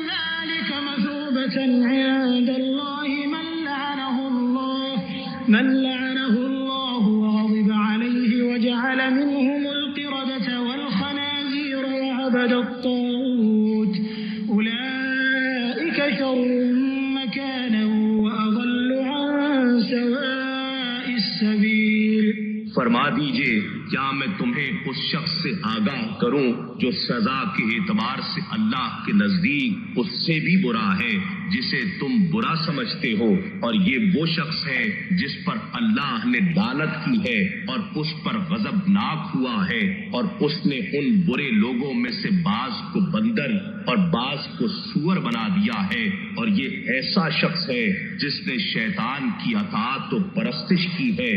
ذلك مثوبة عند الله من لعنه الله وغضب عليه وجعل منهم القردة والخنازير وعبد الطاغوت أولئك شر مكانا وأضل عن سواء السبيل. فرما دیجئے، کیا میں تمہیں اس شخص سے آگاہ کروں جو سزا کے اعتبار سے اللہ کے نزدیک اس سے بھی برا ہے جسے تم برا سمجھتے ہو، اور یہ وہ شخص ہے جس پر اللہ نے لعنت کی ہے اور اس پر غضبناک ہوا ہے، اور اس نے ان برے لوگوں میں سے بعض کو بندر اور بعض کو سور بنا دیا ہے، اور یہ ایسا شخص ہے جس نے شیطان کی اطاعت و پرستش کی ہے.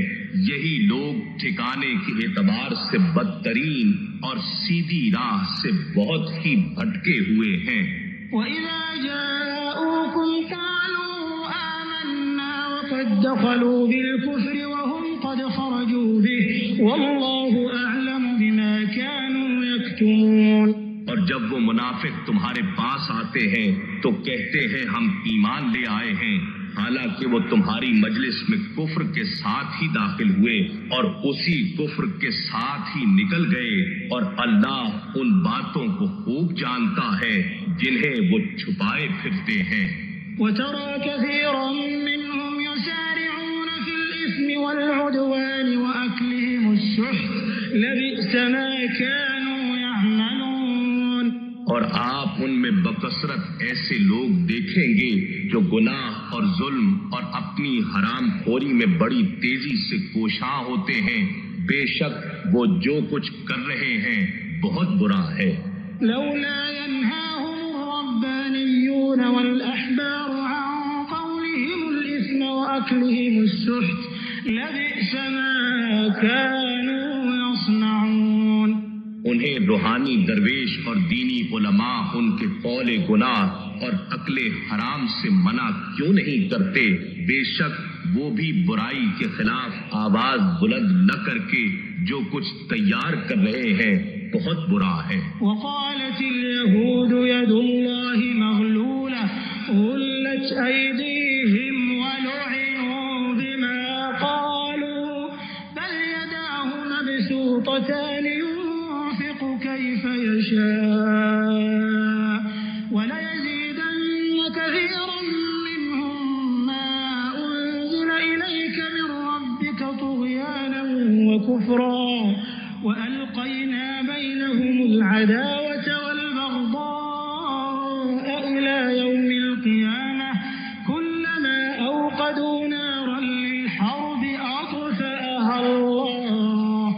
یہی لوگ ٹھکانے کے اعتبار سے بدترین اور سیدھی راہ سے بہت ہی بھٹکے ہوئے ہیں. وَإِذَا جَاءُوكُمْ قَالُوا آمَنَّا وَقَدْ دَخَلُوا بِالْكُفْرِ وَهُمْ قَدْ خَرَجُوا بِهِ وَاللَّهُ أَعْلَمُ بِمَا كَانُوا يَكْتُمُونَ. اور جب وہ منافق تمہارے پاس آتے ہیں تو کہتے ہیں ہم ایمان لے آئے ہیں، حالانکہ وہ تمہاری مجلس میں کفر کے ساتھ ہی داخل ہوئے اور اسی کفر کے ساتھ ہی نکل گئے، اور اللہ ان باتوں کو خوب جانتا ہے جنہیں وہ چھپائے پھرتے ہیں. وَتَرَى كَثِيرًا مِّنْهُمْ يُسَارِعُونَ فِي الْإِثْمِ وَالْعُدْوَانِ وَأَكْلِهِمُ السُّحْتَ لَبِئْسَ مَا كَانُوا يَعْمَلُونَ. اور آپ ان میں بکثرت ایسے لوگ دیکھیں گے جو گناہ اور ظلم اور اپنی حرام خوری میں بڑی تیزی سے کوشاں ہوتے ہیں. بے شک وہ جو کچھ کر رہے ہیں بہت برا ہے. لولا ينهاهم الربانيون والأحبار عن قولهم الإثم وأكلهم السحت لبئس ما كانوا يصنعون. انہیں روحانی درویش اور دینی علماء ان کے قول گناہ اور عقل حرام سے منع کیوں نہیں کرتے؟ بے شک وہ بھی برائی کے خلاف آواز بلند نہ کر کے جو کچھ تیار کر رہے ہیں بہت برا ہے. وقالت اليهود يد الله مغلولة غلت أيديهم ولعنوا بما قالوا بل يداه مبسوطتان كيف يشاء وليزيدن كثيرا منهم ما أنزل إليك من ربك طغيانا وكفرا وألقينا بينهم العداوة والبغضاء إلى يوم القيامة كلما أوقدوا نارا للحرب أطفأها الله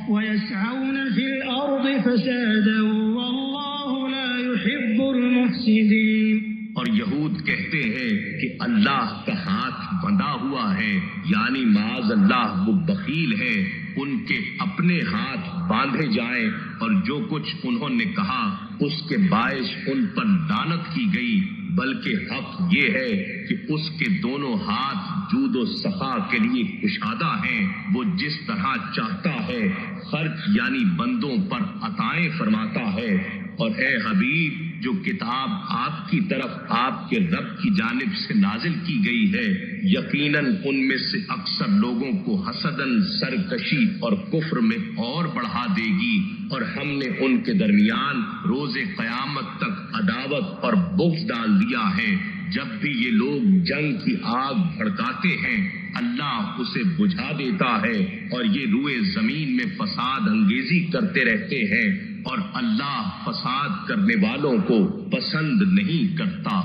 ويسعون في الأرض فسادا والله لا يحب المفسدين. اور یہود کہتے ہیں کہ اللہ کا ہاتھ بندھا ہوا ہے، یعنی معاذ اللہ وہ بخیل ہے، ان کے اپنے ہاتھ باندھے جائیں، اور جو کچھ انہوں نے کہا اس کے باعث ان پر لعنت کی گئی، بلکہ حق یہ ہے کہ اس کے دونوں ہاتھ جود و سخا کے لیے کشادہ ہیں، وہ جس طرح چاہتا ہے خرچ یعنی بندوں پر عطائیں فرماتا ہے. اور اے حبیب، جو کتاب آپ کی طرف آپ کے رب کی جانب سے نازل کی گئی ہے، یقیناً ان میں سے اکثر لوگوں کو حسداً سرکشی اور کفر میں اور بڑھا دے گی، اور ہم نے ان کے درمیان روز قیامت تک عداوت اور بغض ڈال دیا ہے. جب بھی یہ لوگ جنگ کی آگ بھڑکاتے ہیں اللہ اسے بجھا دیتا ہے، اور یہ روئے زمین میں فساد انگیزی کرتے رہتے ہیں، اور اللہ فساد کرنے والوں کو پسند نہیں کرتا.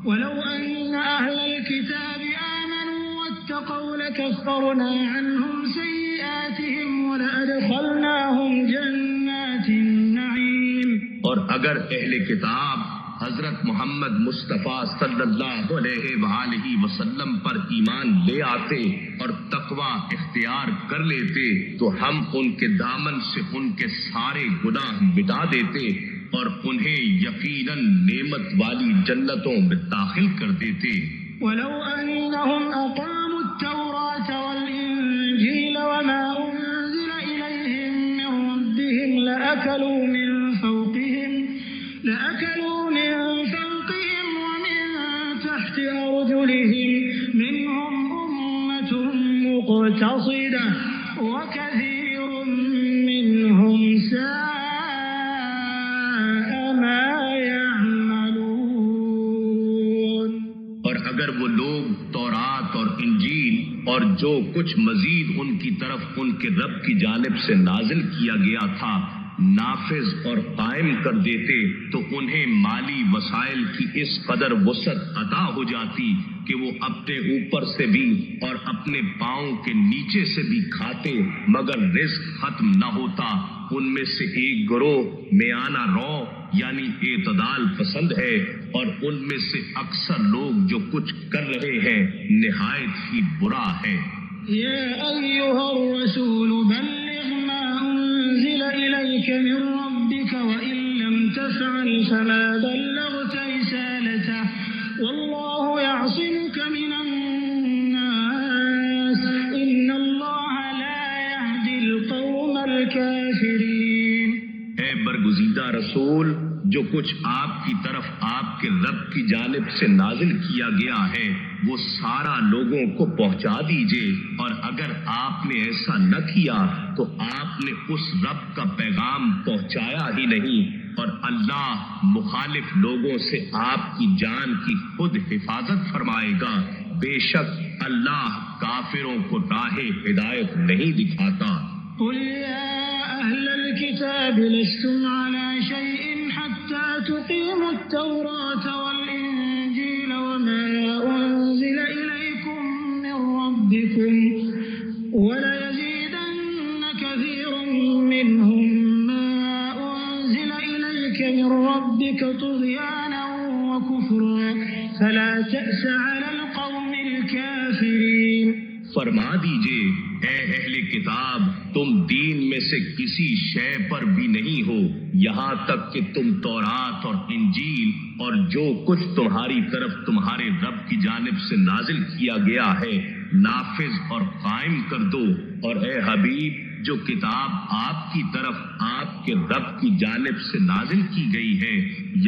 وَلَوْ أَنَّ أَهْلَ الْكِتَابِ آمَنُوا وَاتَّقَوْا لَكَفَّرْنَا عَنْهُمْ سَيِّئَاتِهِمْ سيئاتهم ولأدخلناهم جنات النعيم. اور اگر اہل کتاب حضرت محمد مصطفیٰ صلی اللہ علیہ وآلہ وسلم پر ایمان لے آتے اور تقوی اختیار کر لیتے تو ہم ان کے دامن سے ان کے سارے گناہ مٹا دیتے اور انہیں یقیناً نعمت والی جنتوں میں داخل کر دیتے. ولو أنهم أقاموا التوراة والإنجيل وما أنزل إليهم من ربهم لأكلوا من فوقهم ومن تحت أرجلهم منهم أمة مقتصدة وكثير منهم ساء ما يعملون. اور اگر وہ لوگ تورات اور انجیل اور جو کچھ مزید ان کی طرف ان کے رب کی جانب سے نازل کیا گیا تھا نافذ اور قائم کر دیتے تو انہیں مالی وسائل کی اس قدر وسعت عطا ہو جاتی کہ وہ اپنے اوپر سے بھی اور اپنے پاؤں کے نیچے سے بھی کھاتے مگر رزق ختم نہ ہوتا. ان میں سے ایک گروہ میانہ رو یعنی اعتدال پسند ہے اور ان میں سے اکثر لوگ جو کچھ کر رہے ہیں نہایت ہی برا ہے. يا أيها الرسول بلغ ما أنزل إليك من ربك وإن لم تفعل فما بلغت رسالته والله يعصمك من الناس إن الله لا يهدي القوم الكافرين. اے برگزیدہ رسول جو کچھ آپ کی طرف آپ کے رب کی جانب سے نازل کیا گیا ہے وہ سارا لوگوں کو پہنچا دیجئے اور اگر آپ نے ایسا نہ کیا تو آپ نے اس رب کا پیغام پہنچایا ہی نہیں اور اللہ مخالف لوگوں سے آپ کی جان کی خود حفاظت فرمائے گا. بے شک اللہ کافروں کو راہ ہدایت نہیں دکھاتا. قل يا أهل الكتاب لستم على شيء حتى تقيموا التوراة والإنجيل وما أنزل إليكم من ربكم وليزيدن كثيرا منهم ما أنزل إليك من ربك طغيانا وكفرا فلا تأس على القوم الكافرين. فرما دیجئے اے اہل کتاب تم دین میں سے کسی شے پر بھی نہیں ہو یہاں تک کہ تم تورات اور انجیل اور جو کچھ تمہاری طرف تمہارے رب کی جانب سے نازل کیا گیا ہے نافذ اور قائم کر دو. اور اے حبیب جو کتاب آپ کی طرف آپ کے رب کی جانب سے نازل کی گئی ہے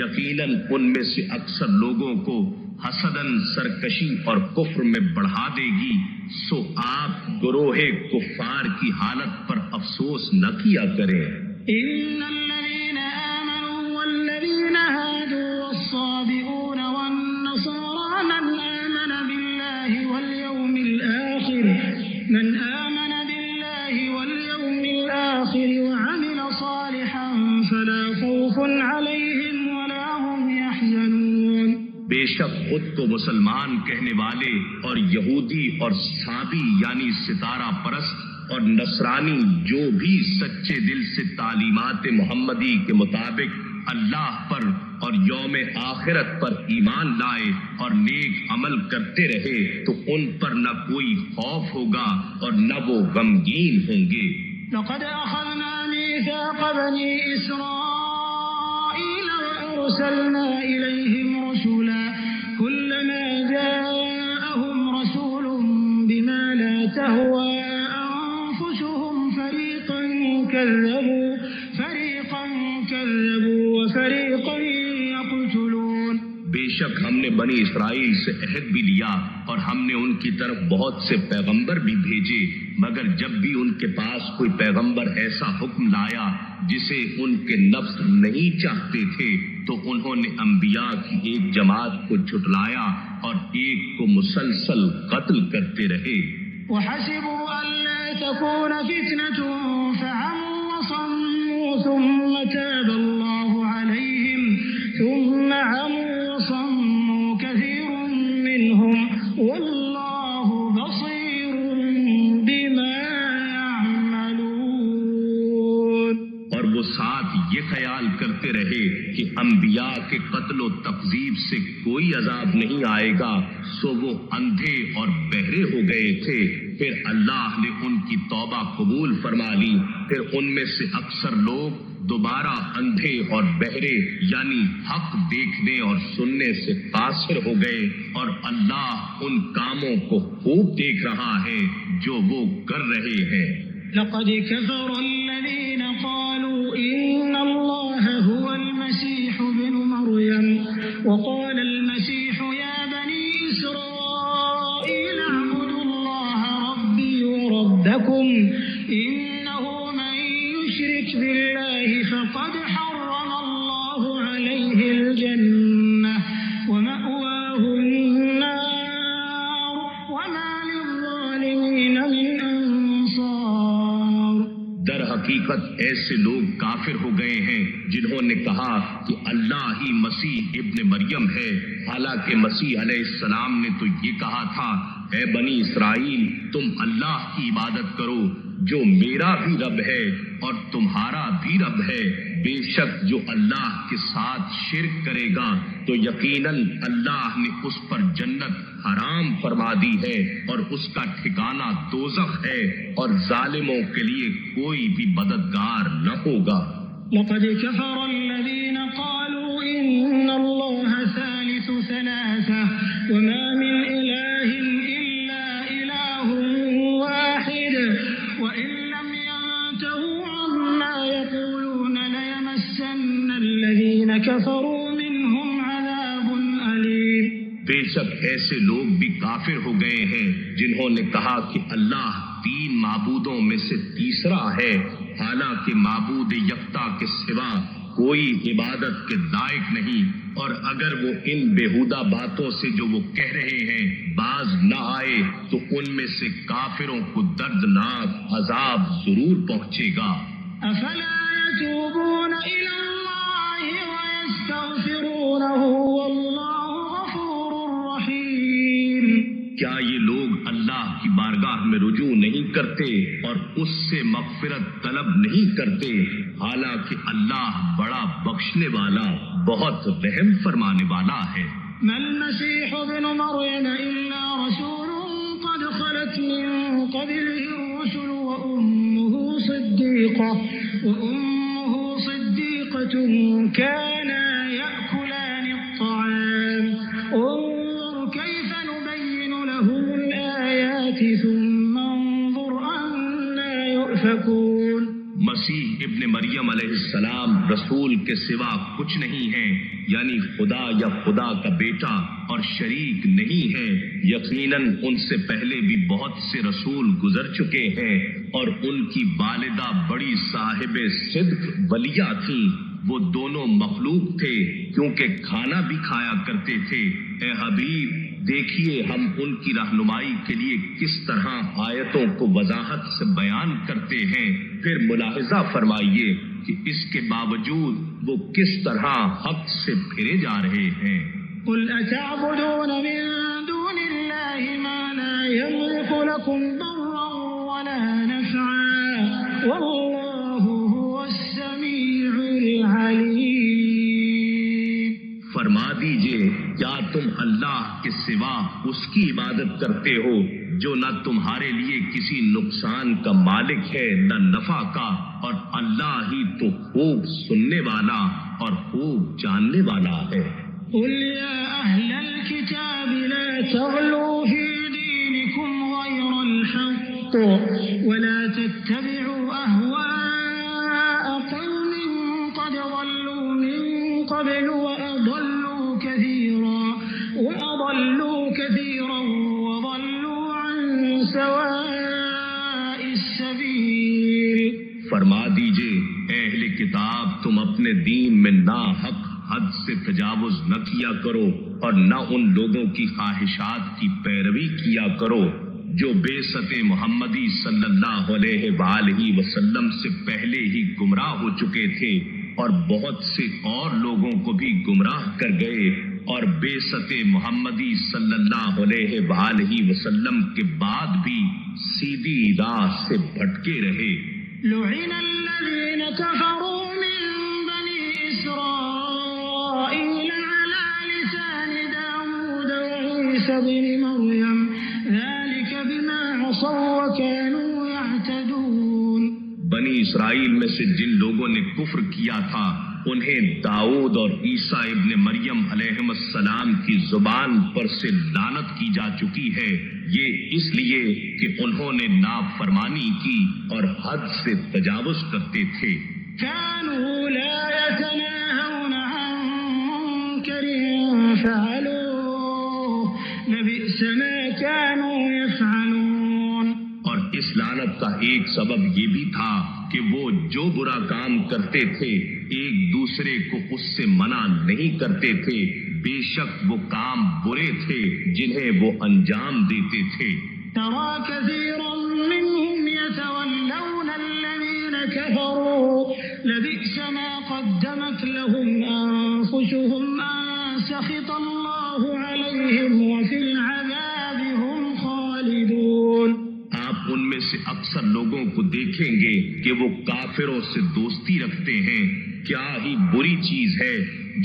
یقیناً ان میں سے اکثر لوگوں کو حسداً سرکشی اور کفر میں بڑھا دے گی. سو آپ گروہ کفار کی حالت پر افسوس نہ کیا کریں. إن الذين آمنوا والذين هادوا والصابئون والنصارى من آمن بالله واليوم الآخر وعمل صالحا فلا خوف عليهم ولا هم يحزنون. بے شک خود کو مسلمان کہنے والے اور یہودی اور صابی یعنی ستارہ پرست اور نصرانی جو بھی سچے دل سے تعلیمات محمدی کے مطابق اللہ پر اور یوم آخرت پر ایمان لائے اور نیک عمل کرتے رہے تو ان پر نہ کوئی خوف ہوگا اور نہ وہ غمگین ہوں گے. لقد أخذنا ميثاق بني إسرائيل وأرسلنا إليهم رسولا كلما جاءهم رسول بما لا تهوى أنفسهم فريقا كذبوا وفريقا يقتلون. بے شک ہم نے بنی اسرائیل سے عہد بھی لیا اور ہم نے ان کی طرف بہت سے پیغمبر بھی بھیجے مگر جب بھی ان کے پاس کوئی پیغمبر ایسا حکم لایا جسے ان کے نفس نہیں چاہتے تھے تو انہوں نے انبیاء کی ایک جماعت کو جھٹلایا اور ایک کو مسلسل قتل کرتے رہے. وحسبوا ألا تكون فتنة فعموا وصموا ثم تاب الله عليهم ثم عموا وصموا كثير منهم والله بصير بما يعملون. کرتے رہے کہ انبیاء کے قتل و تکذیب سے کوئی عذاب نہیں آئے گا، سو وہ اندھے اور بہرے ہو گئے تھے۔ پھر اللہ نے ان کی توبہ قبول فرما لی، پھر ان میں سے اکثر لوگ دوبارہ اندھے اور بہرے یعنی حق دیکھنے اور سننے سے قاصر ہو گئے، اور اللہ ان کاموں کو خوب دیکھ رہا ہے جو وہ کر رہے ہیں۔ لقد كفر الذين قالوا إن الله هو المسيح ابن مريم وقال المسيح يا بني إسرائيل اعبدوا الله ربي وربكم إنه من يشرك بالله فقد حرم الله عليه الجنة ومأواه النار وما للظالمين من در حقیقت ایسے لوگ کافر ہو گئے ہیں جنہوں نے کہا کہ اللہ ہی مسیح ابن مریم ہے، حالانکہ مسیح علیہ السلام نے تو یہ کہا تھا، اے بنی اسرائیل تم اللہ کی عبادت کرو جو میرا بھی رب ہے اور تمہارا بھی رب ہے، بے شک جو اللہ کے ساتھ شرک کرے گا تو یقیناً اللہ نے اس پر جنت حرام فرما دی ہے اور اس کا ٹھکانہ دوزخ ہے، اور ظالموں کے لیے کوئی بھی مددگار نہ ہوگا۔ لقد كفر الذين قالوا إن الله ثالث ثلاثة وما من إله إلا إله واحد وإن لم ينتهوا عما يقولون ليمسن الذين كفروا منهم عذاب أليم۔ بے شک ایسے لوگ بھی کافر ہو گئے ہیں جنہوں نے کہا کہ اللہ تین معبودوں میں سے تیسرا ہے، حالانکہ معبود یکتا کے سوا کوئی عبادت کے لائق نہیں، اور اگر وہ ان بیہودہ باتوں سے جو وہ کہہ رہے ہیں باز نہ آئے تو ان میں سے کافروں کو دردناک عذاب ضرور پہنچے گا۔ افلا يتوبون الى الله ويستغفرونه والله غفور رحيم۔ کیا یہ لوگ اللہ کی بارگاہ میں رجوع نہیں کرتے اور اس سے مغفرت طلب نہیں کرتے، حالانکہ اللہ بڑا بخشنے والا بہت رحم فرمانے والا ہے۔ ما المسيح ابن مريم إلا رسول قد خلت من قبله الرسل وأمه صديقة كانا يأكلان الطعام انظر كيف نبين لهم الآيات ثم انظر أنا يؤفكون۔ مسیح ابن مریم علیہ السلام رسول کے سوا کچھ نہیں ہے، یعنی خدا یا خدا کا بیٹا اور شریک نہیں ہے، یقیناً ان سے پہلے بھی بہت سے رسول گزر چکے ہیں، اور ان کی والدہ بڑی صاحب صدق ولیہ تھیں، وہ دونوں مخلوق تھے کیونکہ کھانا بھی کھایا کرتے تھے۔ اے حبیب دیکھیے ہم ان کی رہنمائی کے لیے کس طرح آیتوں کو وضاحت سے بیان کرتے ہیں، پھر ملاحظہ فرمائیے کہ اس کے باوجود وہ کس طرح حق سے پھرے جا رہے ہیں۔ قل اتعبدون من دون الله ما لا يملك لكم ضرا ولا نفعا والله هو السميع العليم۔ فرما دیجئے کیا تم اللہ کے سوا اس کی عبادت کرتے ہو جو نہ تمہارے لیے کسی نقصان کا مالک ہے نہ نفع کا، اور اللہ ہی تو خوب سننے والا اور خوب جاننے والا ہے۔ قل يا أهل الكتاب لا تغلوا في دينكم غير الحق ولا تتبعوا أهواء قوم قد ضلوا من قبل وأضلوا كثيرا وضلوا عن سواء السبيل۔ فرما دیجئے اے اہل کتاب تم اپنے دین میں ناحق حد سے تجاوز نہ کیا کرو اور نہ ان لوگوں کی خواہشات کی پیروی کیا کرو جو بعثت محمدی صلی اللہ علیہ وآلہ وسلم سے پہلے ہی گمراہ ہو چکے تھے، اور بہت سے اور لوگوں کو بھی گمراہ کر گئے، اور بعثت محمدی صلی اللہ علیہ وآلہ وسلم کے بعد بھی سیدھی راہ سے بھٹکے رہے۔ لعن الذين كفروا من بني إسرائيل على لسان داود وعيسى بن مريم ذلك بما عصوا وكانوا يعتدون. بنی اسرائیل میں سے جن لوگوں نے کفر کیا تھا انہیں داؤد اور عیسیٰ ابن مریم علیہم السلام کی زبان پر سے لعنت کی جا چکی ہے، یہ اس لیے کہ انہوں نے نافرمانی کی اور حد سے تجاوز کرتے تھے. كانوا لا يتناهون عن منكر فعلوه لبئس ما كانوا يفعلون. اور اس لعنت کا ایک سبب یہ بھی تھا کہ وہ جو برا کام کرتے تھے ایک دوسرے کو اس سے منع نہیں کرتے تھے، بے شک وہ کام برے تھے جنہیں وہ انجام دیتے تھے. ترى كثيرا منهم يتولون الذين كفروا لبئس ما قدمت لهم أنفسهم أن سخط الله عليهم وفي العذاب هم خالدون. آپ ان میں سے اکثر لوگوں کو دیکھیں گے کہ وہ کافروں سے دوستی رکھتے ہیں. کیا ہی بری چیز ہے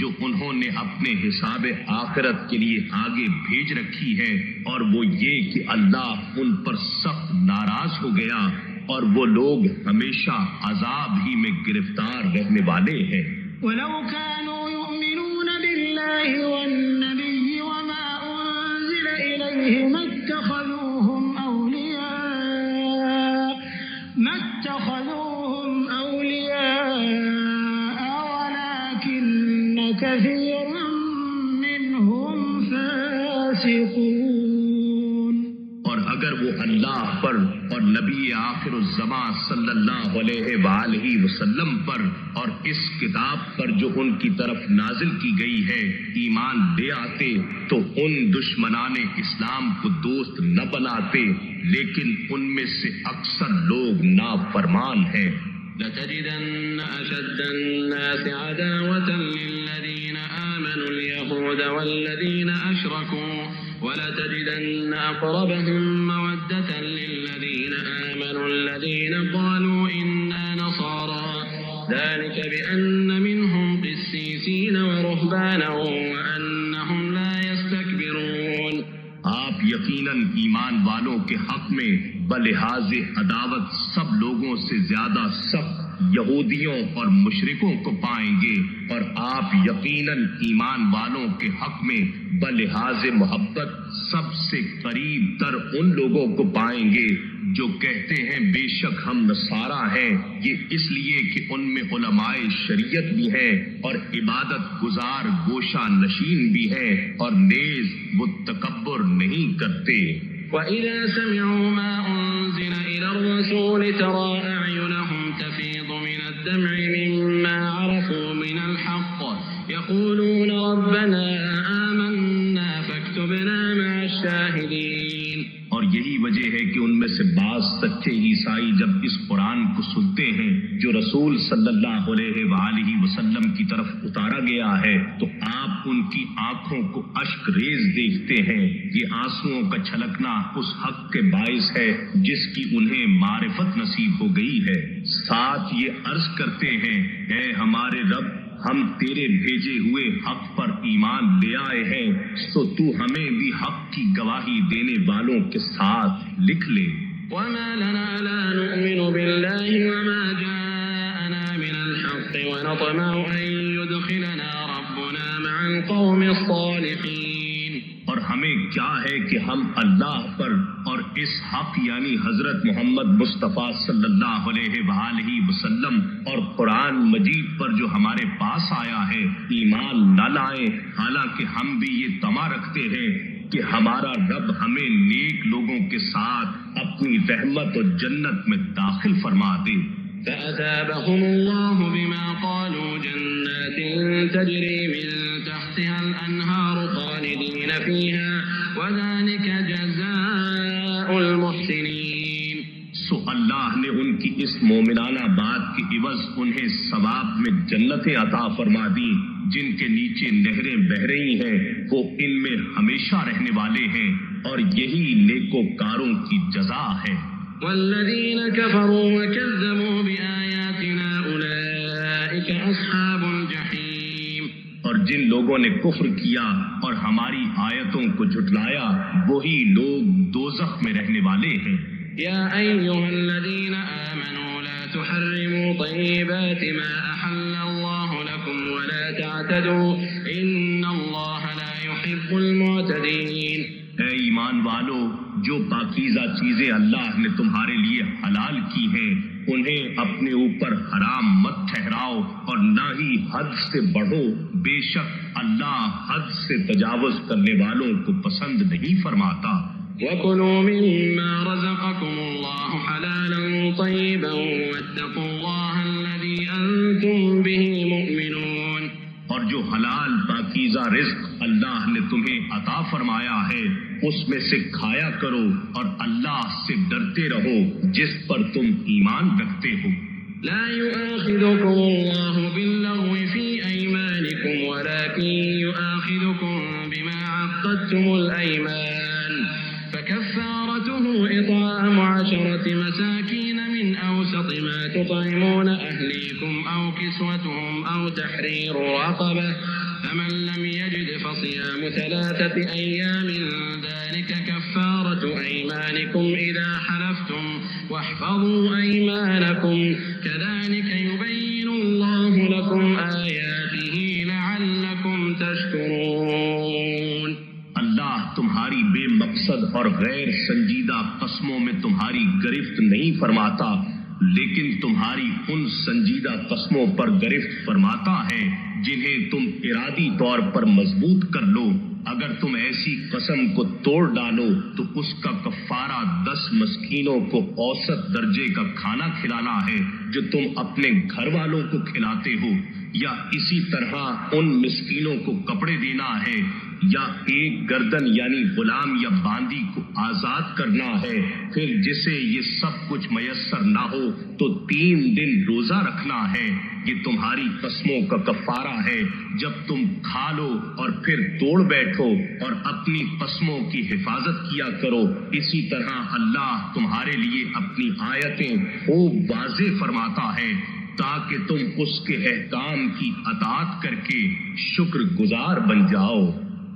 جو انہوں نے اپنے حساب آخرت کے لیے آگے بھیج رکھی ہے، اور وہ یہ کہ اللہ ان پر سخت ناراض ہو گیا اور وہ لوگ ہمیشہ عذاب ہی میں گرفتار رہنے والے ہیں. ولو كانوا يؤمنون بالله والنبي وما أنزل إليه ما اتخذوهم أولياء ولكن كثيرا منهم فاسقون. اور اگر وہ اللہ پر اور نبی آخر الزمان صلی اللہ علیہ وآلہ وسلم پر اور اس کتاب پر جو ان کی طرف نازل کی گئی ہے ایمان لے آتے تو ان دشمنان اسلام کو دوست نہ بناتے، لیکن ان میں سے اکثر لوگ نافرمان ہیں. لتجدن أشد الناس عداوة للذين آمنوا اليهود والذين أشركوا ولتجدن أقربهم مودة للذين آمنوا الذين قالوا إنا نصارى ذلك بأن منهم قسيسين ورهبانا وأنهم لا يستكبرون. آپ یقیناً ایمان والوں کے حق میں بلحاظ عداوت سب لوگوں سے زیادہ سخت یہودیوں اور مشرکوں کو پائیں گے، اور آپ یقیناً ایمان والوں کے حق میں بلحاظ محبت سب سے قریب تر ان لوگوں کو پائیں گے جو کہتے ہیں بے شک ہم نصارہ ہیں. یہ اس لیے کہ ان میں علماء شریعت بھی ہیں اور عبادت گزار گوشہ نشین بھی ہیں، اور نیز وہ تکبر نہیں کرتے. وَإِذَا سَمِعُوا مَا أُنزِلَ إِلَى الرَّسُولِ تَرَىٰ أَعْيُنَهُمْ تَفِيضُ مِنَ الدَّمْعِ مِمَّا عَرَفُوا مِنَ الْحَقِّ يَقُولُونَ رَبَّنَا آمَنَّا فَاكْتُبْنَا مَعَ الشَّاهِدِينَ. اور یہی وجہ ہے کہ ان میں سے بعض سچے عیسائی جب اس قرآن کو سنتے ہیں جو رسول صلی اللہ علیہ وآلہ وسلم کی طرف اتارا گیا ہے تو آپ ان کی آنکھوں کو اشک ریز دیکھتے ہیں. یہ آنسوؤں کا چھلکنا اس حق کے باعث ہے جس کی انہیں معرفت نصیب ہو گئی ہے. ساتھ یہ عرض کرتے ہیں اے ہمارے رب، ہم تیرے بھیجے ہوئے حق پر ایمان لے آئے ہیں، تو تو ہمیں بھی حق کی گواہی دینے والوں کے ساتھ لکھ لے. وما لنا لا نؤمن بالله وما جاءنا من الحق ونطمع أن يدخلنا ربنا مع القوم الصالحين. اور ہمیں کیا ہے کہ ہم اللہ پر اور اس حق یعنی حضرت محمد مصطفیٰ صلی اللہ علیہ وآلہ وسلم اور قرآن مجید پر جو ہمارے پاس آیا ہے ایمان نہ لائیں، حالانکہ ہم بھی یہ طمع رکھتے ہیں کہ ہمارا رب ہمیں نیک لوگوں کے ساتھ اپنی رحمت اور جنت میں داخل فرما دے. فأثابهم الله بما قالوا جنات تجري من تحتها الأنهار خالدين فيها وذلك جزاء المحسنين. سو اللہ نے ان کی اس مومنانہ بات کے عوض انہیں ثواب میں جنتیں عطا فرما دی جن کے نیچے نہریں بہہ رہی ہیں، وہ ان میں ہمیشہ رہنے والے ہیں، اور یہی نیکوکاروں کی جزا ہے. والذين كفروا وكذبوا بآياتنا أولئك أصحاب الجحيم. جن لوگوں نے کفر کیا اور ہماری آیتوں کو جھٹلایا وہی لوگ دوزخ میں رہنے والے ہیں۔ يا أيها الذين آمنوا لا تحرموا طيبات ما أحل الله لكم ولا تعتدوا إن الله لا يحب المعتدين۔ اے ایمان والو، جو پاکیزہ چیزیں اللہ نے تمہارے لیے حلال کی ہیں انہیں اپنے اوپر حرام مت ٹھہراؤ اور نہ ہی حد سے بڑھو، بے شک اللہ حد سے تجاوز کرنے والوں کو پسند نہیں فرماتا۔ وَكُلُوا مِمَّا رَزَقَكُمُ اللَّهُ حَلَالًا طَيِّبًا وَاتَّقُوا اللَّهَ الَّذِي أَنتُم بِهِ مُؤْمِنُونَ۔ اور جو حلال پاکیزہ رزق اللہ نے تمہیں عطا فرمایا ہے اس میں سے کھایا کرو اور اللہ سے ڈرتے رہو جس پر تم ایمان رکھتے ہو۔ لا يؤاخذكم الله باللغو في أيمانكم ولكن يؤاخذكم بما عقدتم الأيمان فكفارته إطعام 10 مساكين من أوسط ما تطعمون أهليكم أو كسوتهم أو تحرير رقبة فمن لم يجد فصيام 3 أيام ذلك كفارة أيمانكم إذا حلفتم واحفظوا أيمانكم كذلك يبين الله لكم آياته لعلكم تشكرون۔ اللہ تمہاری بے مقصد اور غیر سنجیدہ قسموں میں تمہاری گرفت نہیں فرماتا لیکن تمہاری ان سنجیدہ قسموں پر گرفت فرماتا ہے جنہیں تم ارادی طور پر مضبوط کر لو۔ اگر تم ایسی قسم کو توڑ ڈالو تو اس کا کفارہ 10 مسکینوں کو اوسط درجے کا کھانا کھلانا ہے جو تم اپنے گھر والوں کو کھلاتے ہو، یا اسی طرح ان مسکینوں کو کپڑے دینا ہے، یا ایک گردن یعنی غلام یا باندی کو آزاد کرنا ہے۔ پھر جسے یہ سب کچھ میسر نہ ہو تو 3 دن روزہ رکھنا ہے۔ یہ تمہاری قسموں کا کفارہ ہے جب تم کھا لو اور پھر توڑ بیٹھو، اور اپنی قسموں کی حفاظت کیا کرو۔ اسی طرح اللہ تمہارے لیے اپنی آیتیں خوب واضح فرماتا ہے تاکہ تم اس کے احکام کی اطاعت کر کے شکر گزار بن جاؤ۔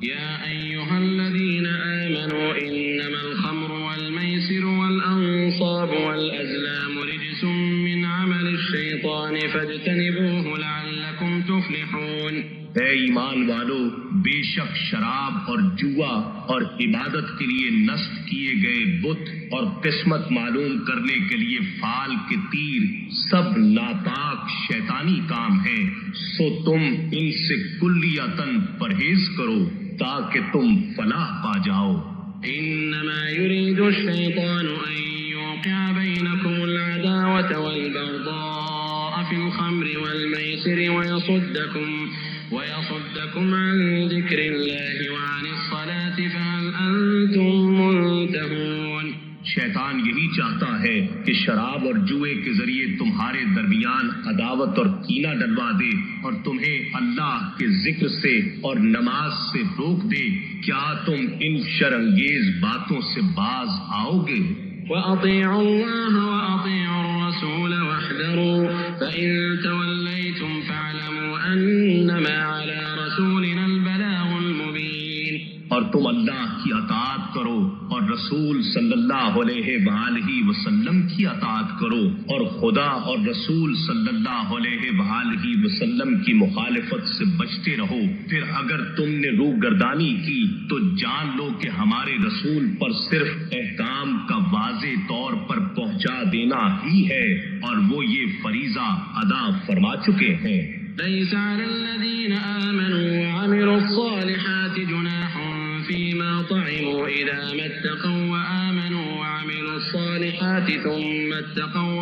يا أيها الذين آمنوا إنما الخمر والميسر والأنصاب والأزلام رجس من عمل الشيطان فاجتنبوه لعلكم تفلحون۔ اے ایمان والو، بے شک شراب اور جوا اور عبادت کے لیے نصب کیے گئے بت اور قسمت معلوم کرنے کے لیے فال کے تیر سب ناپاک شیطانی کام ہیں، سو تم ان سے کلیتاً پرہیز کرو تاکہ تم فلاح پا جاؤ۔ إنما يريد الشيطان أن يوقع بينكم العداوة والبغضاء في الخمر والميسر ويصدكم عن ذكر الله وعن الصلاة فهل أنتم منتهون۔ شیطان یہی چاہتا ہے کہ شراب اور جوئے کے ذریعے تمہارے درمیان عداوت اور کینہ ڈلوا دے اور تمہیں اللہ کے ذکر سے اور نماز سے روک دے۔ کیا تم ان شرانگیز باتوں سے باز آؤ گے؟ وَأَطِيعُوا اللَّهَ وَأَطِيعُوا الرَّسُولَ وَاحْذَرُوا فَإِن تَوَلَّيْتُمْ فَاعْلَمُوا أَنَّمَا عَلَى رَسُولِنَا الْبَلَاغُ الْمُبِينُ۔ اور تم اللہ کی اطاعت کرو اور رسول صلی اللہ علیہ وآلہ وسلم کی اطاعت کرو، اور خدا اور رسول صلی اللہ علیہ وآلہ وسلم کی مخالفت سے بچتے رہو۔ پھر اگر تم نے روگردانی کی تو جان لو کہ ہمارے رسول پر صرف احکام کا واضح طور پر پہنچا دینا ہی ہے، اور وہ یہ فریضہ ادا فرما چکے ہیں۔ ليس على الذين آمنوا وعملوا الصالحات جناح فيما طعموا إذا ما اتقوا وآمنوا وعملوا الصالحات ثم اتقوا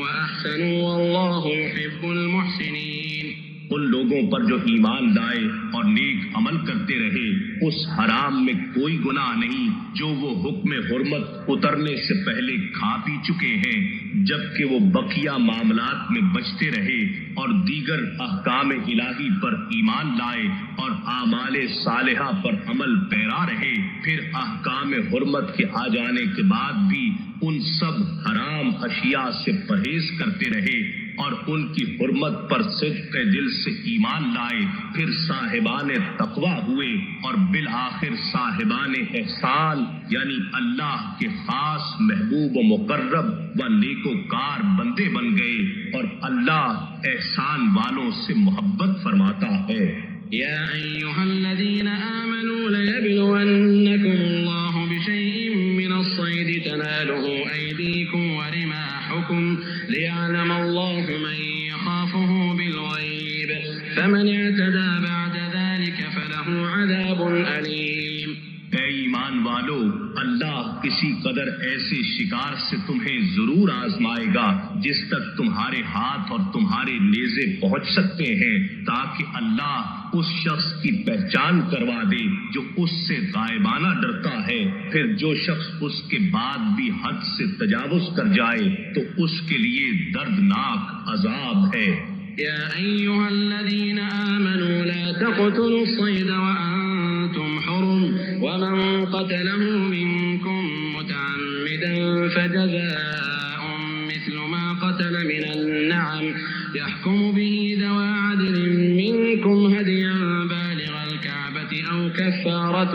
وأحسنوا والله يحب المحسنين۔ ان لوگوں پر جو ایمان لائے اور نیک عمل کرتے رہے اس حرام میں کوئی گناہ نہیں جو وہ حکم حرمت اترنے سے پہلے کھا پی چکے ہیں، جبکہ وہ بقیہ معاملات میں بچتے رہے اور دیگر احکام الہی پر ایمان لائے اور اعمال صالحہ پر عمل پیرا رہے۔ پھر احکام حرمت کے آ جانے کے بعد بھی ان سب حرام اشیاء سے پرہیز کرتے رہے، اور ان کی حرمت پر صدق دل سے ایمان لائے، پھر صاحبان تقویٰ ہوئے اور بالآخر صاحبان احسان یعنی اللہ کے خاص محبوب و مقرب و نیکوکار بندے بن گئے، اور اللہ احسان والوں سے محبت فرماتا ہے۔ يا أيها الذين آمنوا ليبلونكم الله بشيء من الصيد تناله أيديكم ورماحكم ليعلم الله من يخافه بالغيب فمن اعتدى بعد ذلك فله عذاب أليم۔ اے ایمان والو، اللہ کسی قدر ایسے شکار سے تمہیں ضرور آزمائے گا جس تک تمہارے ہاتھ اور تمہارے نیزے پہنچ سکتے ہیں، تاکہ اللہ اس شخص کی پہچان کروا دے جو اس سے غائبانہ ڈرتا ہے، پھر جو شخص اس کے بعد بھی حد سے تجاوز کر جائے تو اس کے لیے دردناک عذاب ہے۔ يا أيها الذين آمنوا لا تقتلوا الصيد وأنتم حرم ومن قتله منكم متعمدا فجزاء مثل ما قتل من النعم يحكم به ذوى عدل منكم هديا بالغ الكعبة أو كفارة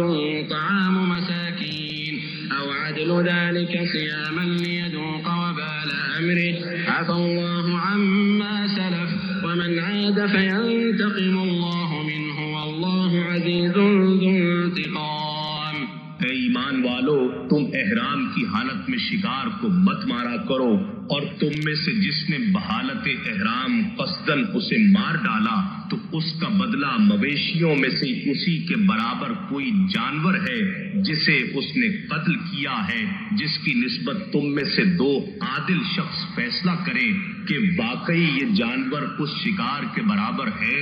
طعام مساكين أو عدل ذلك صياما ليذوق وبال أمره عفى الله عما سلف ومن عاد فينتقم الله منه والله عزيز ذو انتقام۔ اے ایمان والو، تم احرام کی حالت میں شکار کو مت مارا کرو، اور تم میں سے جس نے بحالت احرام قصدن اسے مار ڈالا تو اس کا بدلہ مویشیوں میں سے اسی کے برابر کوئی جانور ہے جسے اس نے قتل کیا ہے، جس کی نسبت تم میں سے دو عادل شخص فیصلہ کریں کہ واقعی یہ جانور اس شکار کے برابر ہے،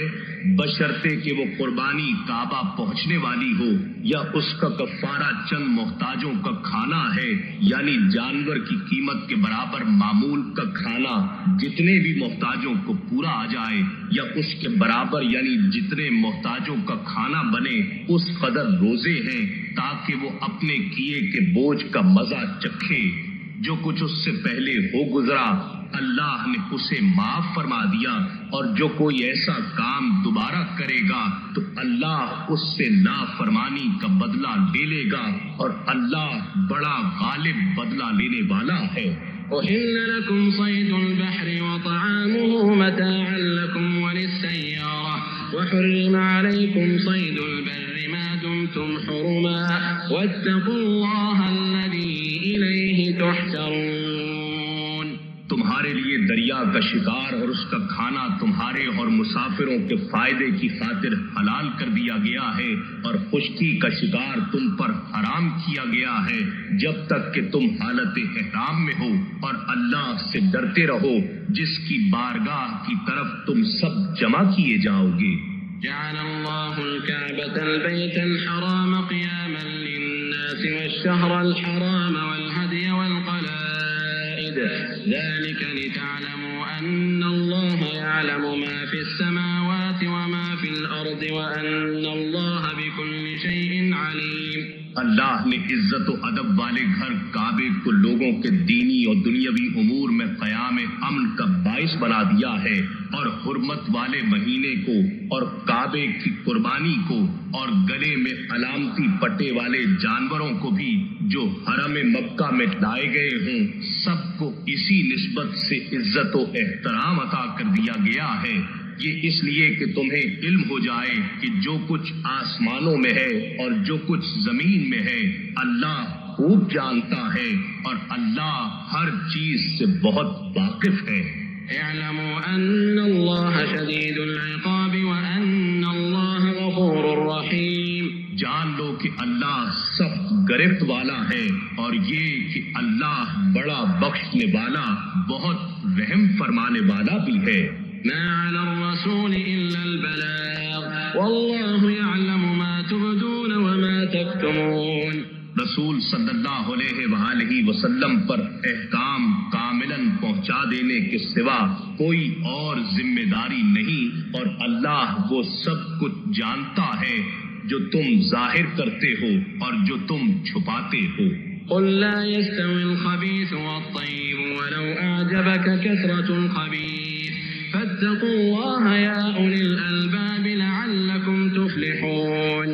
بشرطے کہ وہ قربانی کعبہ پہنچنے والی ہو، یا اس کا کفارہ چند محتاجوں کا کھانا ہے، یعنی جانور کی قیمت کے برابر معمول کا کھانا جتنے بھی محتاجوں کو پورا آ جائے، یا اس کے برابر یعنی جتنے محتاجوں کا کھانا بنے اس قدر روزے ہیں، تاکہ وہ اپنے کیے کے بوجھ کا مزہ چکھے۔ جو کچھ اس سے پہلے ہو گزرا اللہ نے اسے معاف فرما دیا، اور جو کوئی ایسا کام دوبارہ کرے گا تو اللہ اس سے نافرمانی کا بدلہ لے لے گا، اور اللہ بڑا غالب بدلہ لینے والا ہے۔ أحل لكم صيد البحر وطعامه متاعا لكم وللسيارة وحرم عليكم صيد البر ما دمتم حرما واتقوا الله الذي إليه تحشرون۔ تمہارے لیے دریا کا شکار اور اس کا کھانا تمہارے اور مسافروں کے فائدے کی خاطر حلال کر دیا گیا ہے، اور خشکی کا شکار تم پر حرام کیا گیا ہے جب تک کہ تم حالت احرام میں ہو، اور اللہ سے ڈرتے رہو جس کی بارگاہ کی طرف تم سب جمع کیے جاؤ گے۔ جعل الله الكعبة البيت الحرام قياما للناس والشهر الحرام والهدي والقلائد ذلك لتعلموا أن الله يعلم ما في السماوات وما في الأرض وأن الله بكل شيء عليم۔ اللہ نے عزت و ادب والے گھر کعبے کو لوگوں کے دینی اور دنیاوی امور میں قیام امن کا باعث بنا دیا ہے، اور حرمت والے مہینے کو اور کعبے کی قربانی کو اور گلے میں علامتی پٹے والے جانوروں کو بھی جو حرم مکہ میں لائے گئے ہوں، سب کو اسی نسبت سے عزت و احترام عطا کر دیا گیا ہے۔ یہ اس لیے کہ تمہیں علم ہو جائے کہ جو کچھ آسمانوں میں ہے اور جو کچھ زمین میں ہے اللہ خوب جانتا ہے، اور اللہ ہر چیز سے بہت واقف ہے۔ اعلموا ان اللہ شدید العقاب وان اللہ غفور رحیم۔ جان لو کہ اللہ سخت گرفت والا ہے، اور یہ کہ اللہ بڑا بخشنے والا بہت رحم فرمانے والا بھی ہے۔ ما على الرسول إلا البلاغ والله يعلم ما تبدون وما تكتمون۔ رسول صلی اللہ علیہ وآلہ وسلم پر احکام کاملاً پہنچا دینے کے سوا کوئی اور ذمہ داری نہیں، اور اللہ وہ سب کچھ جانتا ہے جو تم ظاہر کرتے ہو اور جو تم چھپاتے ہو۔ قل لا يستوي الخبيث والطيب ولو أعجبك كثرة الخبيث فاتقوا الله يا أولي الألباب لعلكم تفلحون.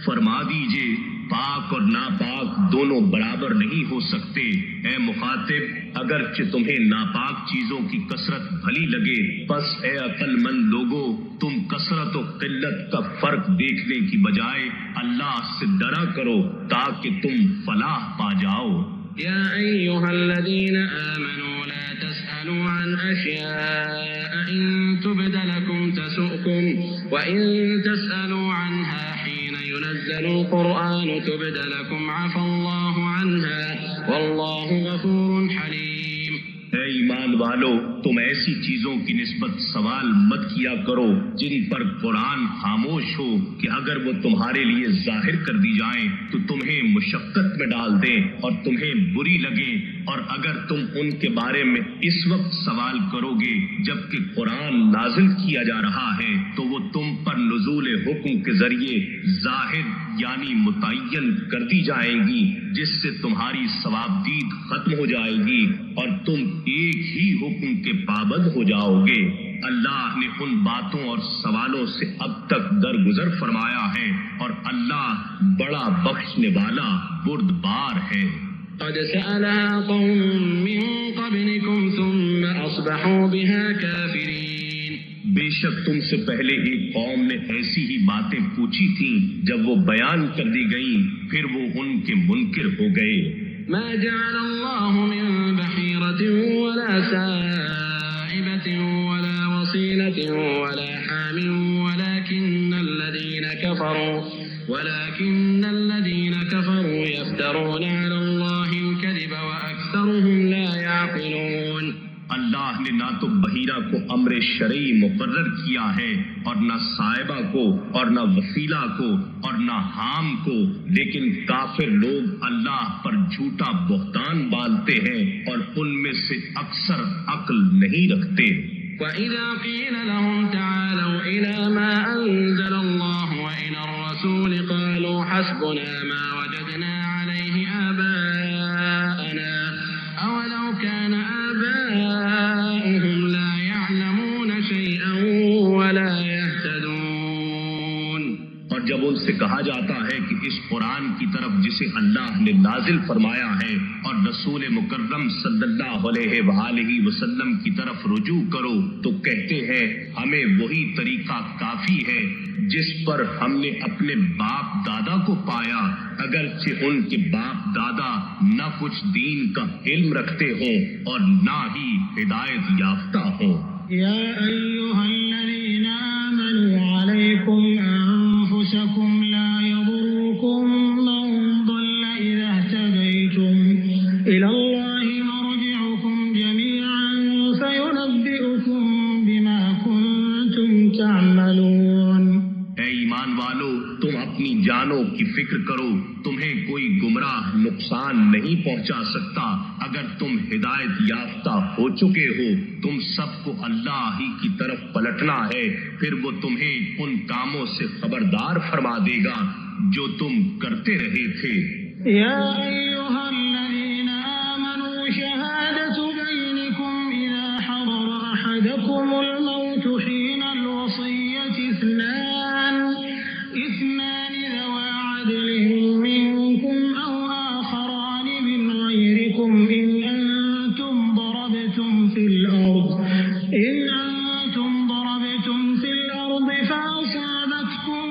فرما دیجئے پاک اور ناپاک دونوں برابر نہیں ہو سکتے. اے مخاطب اگرچہ تمہیں ناپاک چیزوں کی کثرت بھلی لگے، پس اے عقل مند لوگو تم کثرت و قلت کا فرق دیکھنے کی بجائے اللہ سے ڈرا کرو تاکہ تم فلاح پا جاؤ. يا أيها الذين آمنوا لا تسألوا عن أشياء إن تبد لكم تسؤكم وإن تسألوا عنها حين ينزل القرآن تبد لكم عفى الله عنها والله غفور حليم. اے ایمان والو تم ایسی چیزوں کی نسبت سوال مت کیا کرو جن پر قرآن خاموش ہو کہ اگر وہ تمہارے لیے ظاہر کر دی جائیں تو تمہیں مشقت میں ڈال دیں اور تمہیں بری لگیں، اور اگر تم ان کے بارے میں اس وقت سوال کرو گے جبکہ قرآن نازل کیا جا رہا ہے تو وہ تم پر نزول حکم کے ذریعے ظاہر یعنی متعین کر دی جائیں گی، جس سے تمہاری ثوابدید ختم ہو جائے گی اور تم ایک ہی حکم کے پابند ہو جاؤ گے. اللہ نے ان باتوں اور سوالوں سے اب تک درگزر فرمایا ہے اور اللہ بڑا بخشنے والا بردبار ہے. قد سألها قوم من قبلكم ثم أصبحوا بها كافرين. بے شک تم سے پہلے ایک قوم نے ایسی ہی باتیں پوچھی تھیں، جب وہ بیان کر دی گئیں پھر وہ ان کے منکر ہو گئے. ما جعل الله من بحيرة ولا سائبة ولا وصيلة ولا حام ولكن الذين كفروا يفترون على الله الكذب وأكثرهم لا يعقلون. اللہ نے نہ تو بحیرہ کو امر شرعی مقرر کیا ہے اور نہ صائبہ کو اور نہ وسیلہ کو اور نہ حام کو، لیکن کافر لوگ اللہ پر جھوٹا بہتان باندھتے ہیں اور ان میں سے اکثر عقل نہیں رکھتے. وَإِذَا قِيلَ لَهُمْ تَعَالَوْا إِلَى مَا أَنزَلَ اللَّهُ وَإِلَى الرَّسُولِ قَالُوا حَسْبُنَا مَا وَجَدْنَا عَلَيْهِ آبَاءَنَا أَوَلَوْ كَانَ آبَاؤُهُمْ لَا يَعْلَمُونَ شَيْئًا وَلَا يَهْتَدُونَ. اور جب ان سے کہا جاتا ہے کہ اس قرآن کی طرف جسے اللہ نے نازل فرمایا ہے اور رسول مکرم صلی اللہ علیہ وآلہ وسلم کی طرف رجوع کرو تو کہتے ہیں ہمیں وہی طریقہ کافی ہے جس پر ہم نے اپنے باپ دادا کو پایا، اگرچہ ان کے باپ دادا نہ کچھ دین کا علم رکھتے ہوں اور نہ ہی ہدایت یافتہ ہوں. یا ایھا الذین آمنوا علیکم انفسکم لا یضرکم من ضل اذا اهتدیتم الی اللہ مرجعکم جميعا فینبئکم بما کنتم تعملون. اے ایمان والو تم اپنی جانوں کی فکر کرو، تمہیں کوئی گمراہ نقصان نہیں پہنچا سکتا اگر تم ہدایت یافتہ ہو چکے ہو. تم سب کو اللہ ہی کی طرف پلٹنا ہے، پھر وہ تمہیں ان کاموں سے خبردار فرما دے گا جو تم کرتے رہے تھے. یا ایھا الذین آمنوا شہادۃ بینکم اذا حضر احدکم الموت حین الوصیۃ اثنان ذوی عدل منکم او آخران من غیرکم ان انتم ضربتم فی الارض فاصابتکم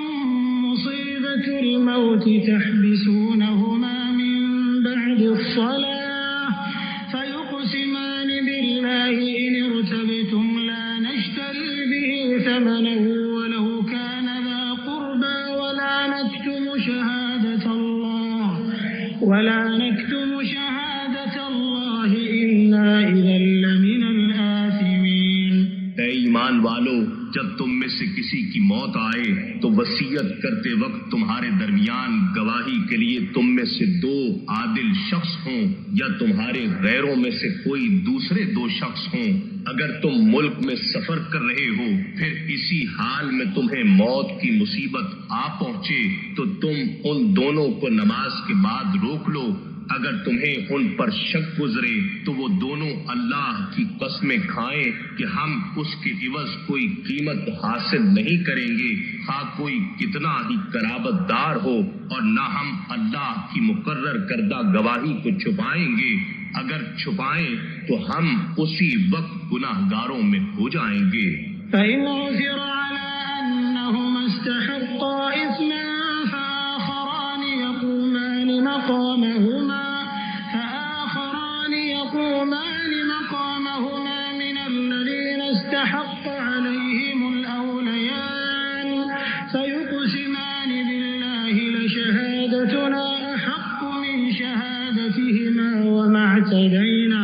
مصیبۃ الموت تحبسونهما من بعد الصلاة فيقسمان بالله إن ارتبتم لا نشتري به ثمنا ولو كان ذا قربى ولا نكتم شهادة الله إنا إذا لمن الآثمين. اے ایمان والو جب تم میں سے کسی کی موت آئے تو وصیت کرتے وقت تمہارے درمیان گواہی کے لیے تم میں سے دو عادل شخص ہوں یا تمہارے غیروں میں سے کوئی دوسرے دو شخص ہوں. اگر تم ملک میں سفر کر رہے ہو پھر اسی حال میں تمہیں موت کی مصیبت آ پہنچے تو تم ان دونوں کو نماز کے بعد روک لو اگر تمہیں ان پر شک گزرے تو وہ دونوں اللہ کی قسمیں کھائیں کہ ہم اس کے عوض کوئی قیمت حاصل نہیں کریں گے، خواہ کوئی کتنا ہی قرابت دار ہو، اور نہ ہم اللہ کی مقرر کردہ گواہی کو چھپائیں گے، اگر چھپائیں تو ہم اسی وقت گناہ گاروں میں ہو جائیں گے۔ فإن عثر على أنهما استحقا إثما فآخران يقومان من الذين استحق عليهم الأوليان فيقسمان بالله لشهادتنا أحق من شهادتهما وما اعتدينا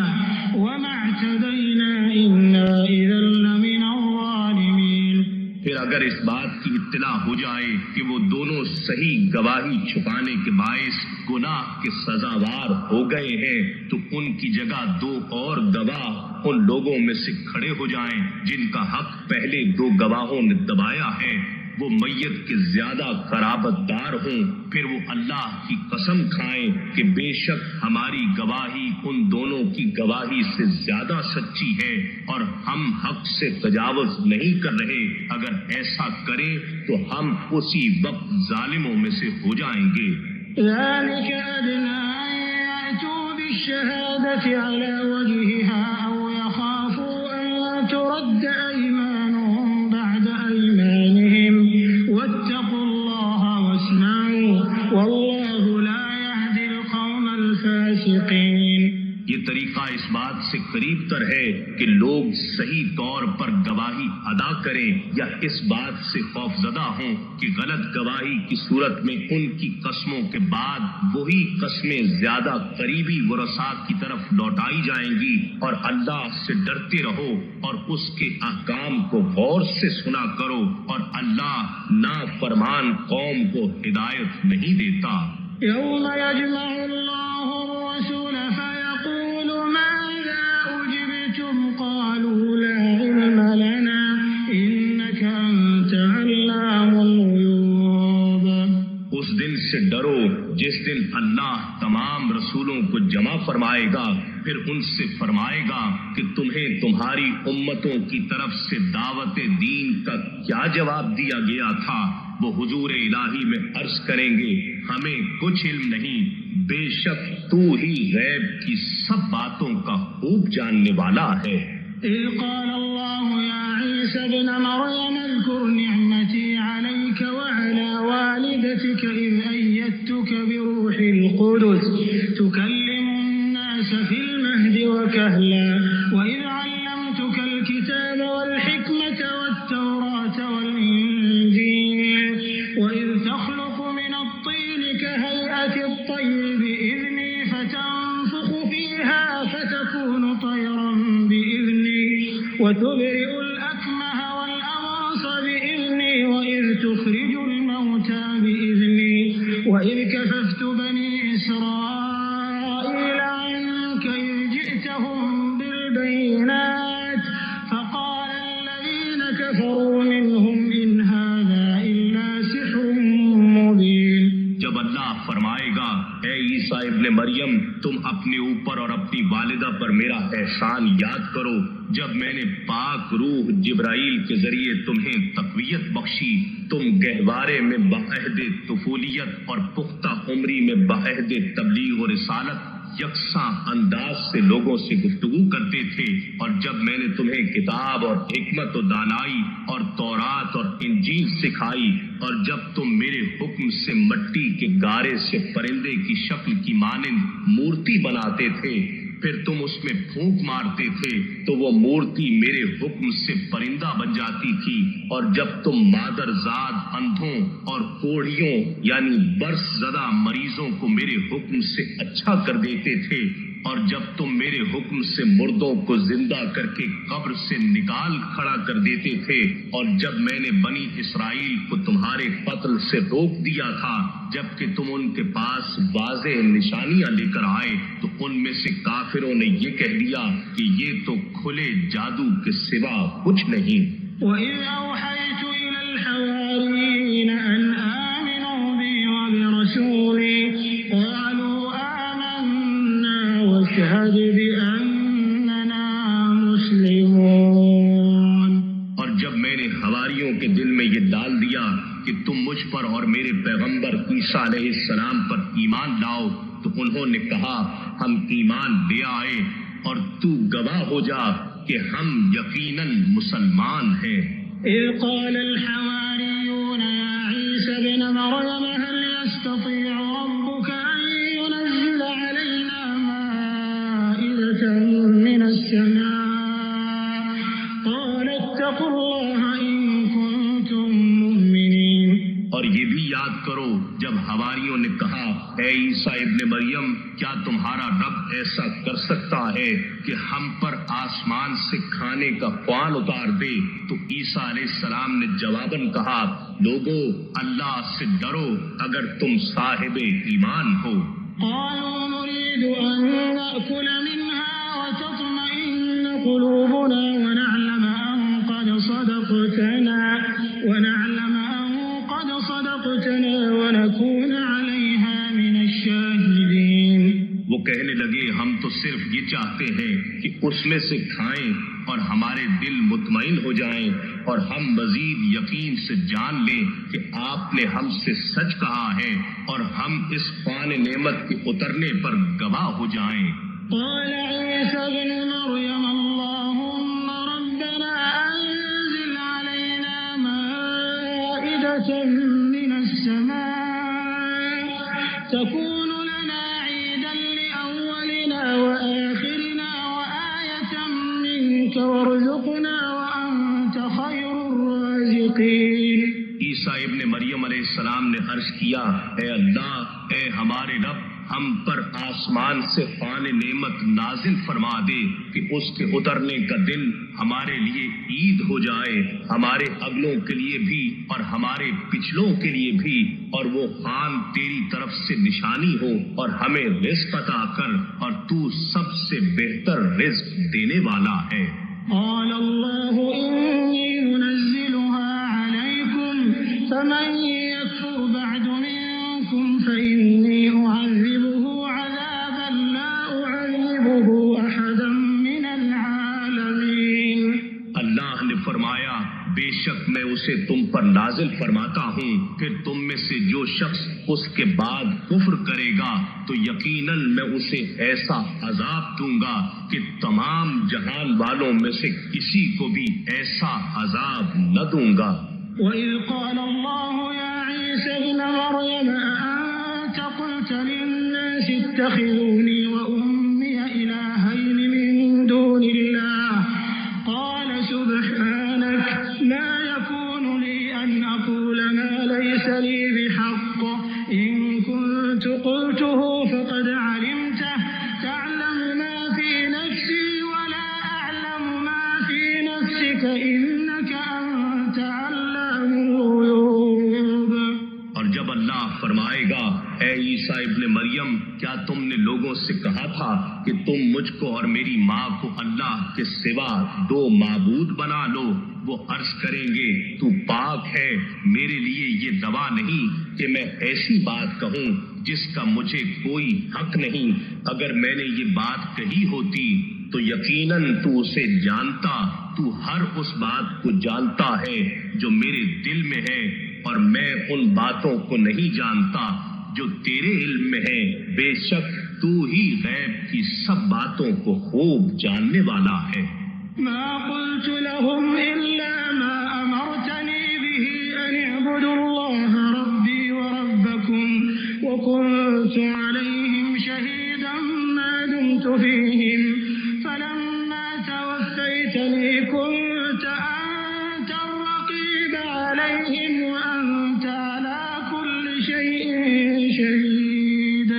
إنا إذا لمن الظالمين۔ پھر اگر اس بات کی اطلاع ہو جائے کہ وہ دونوں صحیح گواہی چھپانے کے باعث گناہ کے سزاوار ہو گئے ہیں تو ان کی جگہ دو اور گواہ ان لوگوں میں سے کھڑے ہو جائیں جن کا حق پہلے دو گواہوں نے دبایا ہے، وہ میت کے زیادہ قرابت دار ہوں، پھر وہ اللہ کی قسم کھائیں کہ بے شک ہماری گواہی ان دونوں کی گواہی سے زیادہ سچی ہے اور ہم حق سے تجاوز نہیں کر رہے، اگر ایسا کریں تو ہم اسی وقت ظالموں میں سے ہو جائیں گے۔ ذلك أدنى أن يأتوا بالشهادة على وجهها أو يخافوا أن ترد أيمان بعد أيمانهم واتقوا الله واسمعوا والله لا يهدي القوم الفاسقين۔ یہ طریقہ اس بات سے قریب تر ہے کہ لوگ صحیح طور پر گواہی ادا کریں یا اس بات سے خوفزدہ ہوں کہ غلط گواہی کی صورت میں ان کی قسموں کے بعد وہی قسمیں زیادہ قریبی ورثاء کی طرف لوٹائی جائیں گی، اور اللہ سے ڈرتے رہو اور اس کے احکام کو غور سے سنا کرو، اور اللہ نافرمان قوم کو ہدایت نہیں دیتا۔ يوم يجمع الله الرسول فيقول ماذا أجبتم قالوا لا علم لنا إنك أنت علام الغيوب۔ اس دن سے ڈرو جس دن اللہ تمام رسولوں کو جمع فرمائے گا، پھر ان سے فرمائے گا کہ تمہیں تمہاری امتوں کی طرف سے دعوت دین کا کیا جواب دیا گیا تھا؟ وہ حضور الہی میں عرض کریں گے ہمیں کچھ علم نہیں، بے شک تو ہی غیب کی سب باتوں کا خوب جاننے والا ہے۔ إذ قال الله يا عيسى ابن مريم اذكر نعمتي عليك وعلى والدتك إذ أيدتك بروح القدس تكلم الناس في المهد وكهلا وإذ علمتك الكتاب والحكمة والتوراة والإنجيل وإذ تخلق من الطين كهيئة الطير بإذني فتنفخ فيها فتكون طيرا بإذني وتبرئ الأكمه والأبرص بإذني وإذ تخرج الموتى بإذني وإذ كففت بني إسرائيل عنك إذ جئتهم بالبينات فقال الذين كفروا منهم إن هذا إلا سحر مبين۔ جب اللہ فرمائے گا اے عیسیٰ ابن مریم تم اپنے اوپر اور اپنی والدہ پر میرا احسان یاد کرو جب میں نے پاک روح جبرائیل کے ذریعے تمہیں تقویت بخشی، تم گہوارے میں بعہد طفولیت اور پختہ عمری میں بعہد تبلیغ و رسالت یکساں انداز سے لوگوں سے گفتگو کرتے تھے، اور جب میں نے تمہیں کتاب اور حکمت و دانائی اور تورات اور انجیل سکھائی، اور جب تم میرے حکم سے مٹی کے گارے سے پرندے کی شکل کی مانند مورتی بناتے تھے، پھر تم اس میں پھونک مارتے تھے تو وہ مورتی میرے حکم سے پرندہ بن جاتی تھی، اور جب تم مادر زاد اندھوں اور کوڑھیوں یعنی برس زدہ مریضوں کو میرے حکم سے اچھا کر دیتے تھے، اور جب تم میرے حکم سے مردوں کو زندہ کر کے قبر سے نکال کھڑا کر دیتے تھے، اور جب میں نے بنی اسرائیل کو تمہارے قتل سے روک دیا تھا جبکہ تم ان کے پاس واضح نشانیاں لے کر آئے، تو ان میں سے کافروں نے یہ کہہ دیا کہ یہ تو کھلے جادو کے سوا کچھ نہیں۔ وَإِذْ أَوْحَيْتُ إِلَى الْحَوَارِيِّينَ أَنْ آمِنُوا بِي وَبِرَسُولِي قَالُوا آمَنَّا واشهد بأننا مسلمون۔ اور جب میں نے حواریوں کے دل میں یہ ڈال دیا کہ تم مجھ پر اور میرے پیغمبر عیسیٰ علیہ السلام پر ایمان لاؤ تو انہوں نے کہا ہم ایمان لے آئے اور تو گواہ ہو جا کہ ہم یقیناً مسلمان ہیں۔ إذ قال الحواريون يا عيسى ابن مريم هل يستطيع ربك أن ينزل علينا مائدة من السماء قال اتقوا الله إن كنتم مؤمنين۔ اور یہ بھی یاد کرو جب حواریوں نے کہا اے عیسیٰ ابن مریم کیا تمہارا رب ایسا کر سکتا ہے کہ ہم پر آسمان سے کھانے کا خوان اتار دے؟ تو عیسیٰ علیہ السلام نے جواباً کہا لوگو اللہ سے ڈرو اگر تم صاحب ایمان ہو۔ قالوا نريد أن نأكل منها وتطمئن قلوبنا ونعلم أن قد صدقتنا ونكون عليها من الشاهدين۔ وہ کہنے لگے ہم تو صرف یہ چاہتے ہیں کہ اس میں سے کھائیں اور ہمارے دل مطمئن ہو جائیں اور ہم مزید یقین سے جان لیں کہ آپ نے ہم سے سچ کہا ہے اور ہم اس خوان نعمت کے اترنے پر گواہ ہو جائیں۔ قال عيسى ابن مريم اللهم ربنا أنزل علينا مائدة من السماء تكون لنا عيدا لأولنا وآخرنا وآية منك وارزقنا وأنت خير الرازقين۔ عیسیٰ ابن مریم علیہ السلام نے عرض کیا اے اللہ اے ہمارے رب ہم پر آسمان سے خوان نعمت نازل فرما دے کہ اس کے اترنے کا دن ہمارے لیے عید ہو جائے، ہمارے اگلوں کے لیے بھی اور ہمارے پچھلوں کے لیے بھی، اور وہ خوان تیری طرف سے نشانی ہو اور ہمیں رزق عطا کر اور تو سب سے بہتر رزق دینے والا ہے۔ قال الله إني منزلها عليكم فمن يكفر بعد منكم فإني أعذبه عذابا لا أعذبه أحدا من العالمين۔ اللہ نے فرمایا بے شک میں اسے تم پر نازل فرماتا ہوں، پھر تم میں سے جو شخص اس کے بعد کفر کرے گا تو یقیناً میں اسے ایسا عذاب دوں گا کہ تمام جہان والوں میں سے کسی کو بھی ایسا عذاب نہ دوں گا۔ وَإِذْ قَالَ اللَّهُ يَا عِيسَى ابْنَ مَرْيَمَ أَأَنْتَ قُلْتَ لِلنَّاسِ اتَّخِذُونِي وَأُمِّيَ إِلَٰهَيْنِ مِن دُونِ اللَّهِ قَالَ سُبْحَانَكَ مَا يَكُونُ لِي أَنْ أَقُولَ مَا لَيْسَ لِي بِحَقٍّ إِن كُنتُ قُلْتُهُ فَقَدْ عَلِمْتَهُ تَعْلَمُ مَا فِي نَفْسِي وَلَا أَعْلَمُ مَا فِي نَفْسِكَ إِنَّكَ أَنْتَ عَلَّامُ الْغُيُوبِ۔ اور جب اللہ فرمائے گا اے عیسیٰ ابن مریم کیا تم نے لوگوں سے کہا تھا کہ تم مجھ کو اور میری ماں کو اللہ کے سوا دو معبود بنا لو؟ وہ عرض کریں گے تو پاک ہے، میرے لیے یہ دوا نہیں کہ میں ایسی بات کہوں جس کا مجھے کوئی حق نہیں۔ اگر میں نے یہ بات کہی ہوتی تو یقیناً تو اسے جانتا، تو ہر اس بات کو جانتا ہے جو میرے دل میں ہے، اور میں ان باتوں کو نہیں جانتا جو تیرے علم میں ہے۔ بے شک تو ہی غیب کی سب باتوں کو خوب جاننے والا ہے۔ ما قلت لهم إلا ما أمرتني به أن اعبدوا الله ربي وربكم وكنت عليهم شهيدا ما دمت فيهم فلما توفيتني كنت أنت الرقيب عليهم وأنت على كل شيء شهيد۔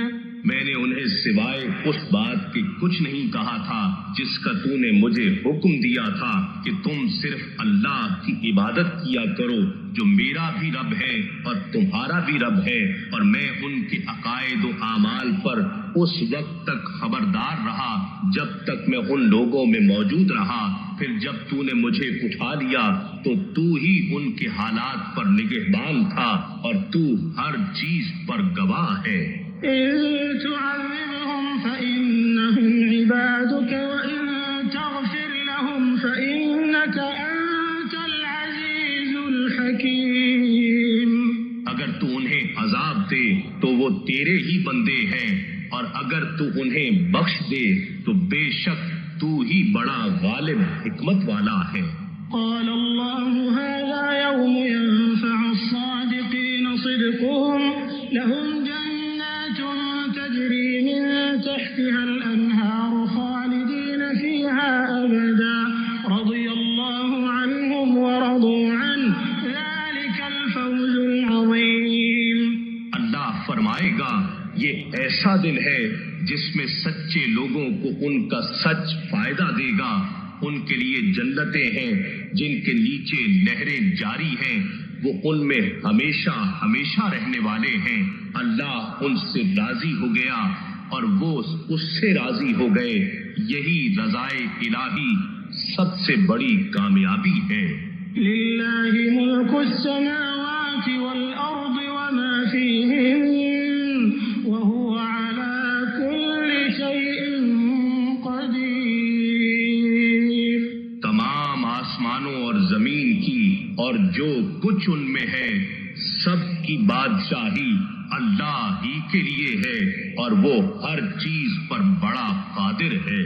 میں نے انہیں سوائے اس بات کے کچھ نہیں کہا تھا جس کا تو نے مجھے حکم دیا تھا کہ تم صرف اللہ کی عبادت کیا کرو جو میرا بھی رب ہے اور تمہارا بھی رب ہے، اور میں ان کے عقائد و اعمال پر اس وقت تک خبردار رہا جب تک میں ان لوگوں میں موجود رہا۔ پھر جب تو نے مجھے اٹھا لیا تو تو ہی ان کے حالات پر نگہبان تھا اور تو ہر چیز پر گواہ ہے۔ إن تعذبهم فإنهم عبادك تیرے ہی بندے ہیں، اور اگر تو انہیں بخش دے تو بے شک تو ہی بڑا غالب حکمت والا ہے۔ قال الله هذا يوم ينفع الصادقين صدقهم لهم جنات تجري من تحتها الأنهار خالدين فيها أبدا رضي الله عنهم ورضوا عنه ذلك الفوز العظيم۔ اللہ فرمائے گا یہ ایسا دن ہے جس میں سچے لوگوں کو ان کا سچ فائدہ دے گا، ان کے لیے جنتیں ہیں جن کے نیچے نہریں جاری ہیں، وہ ان میں ہمیشہ ہمیشہ رہنے والے ہیں۔ اللہ ان سے راضی ہو گیا اور وہ اس سے راضی ہو گئے، یہی رضائے الہی سب سے بڑی کامیابی ہے۔ للہ ملک السماوات والارض وما فیہن وہو علی کل شیء قدیر۔ تمام آسمانوں اور زمین کی اور جو کچھ ان میں ہے سب کی بادشاہی اللہ ہی کے لیے ہے، اور وہ ہر چیز پر بڑا قادر ہے۔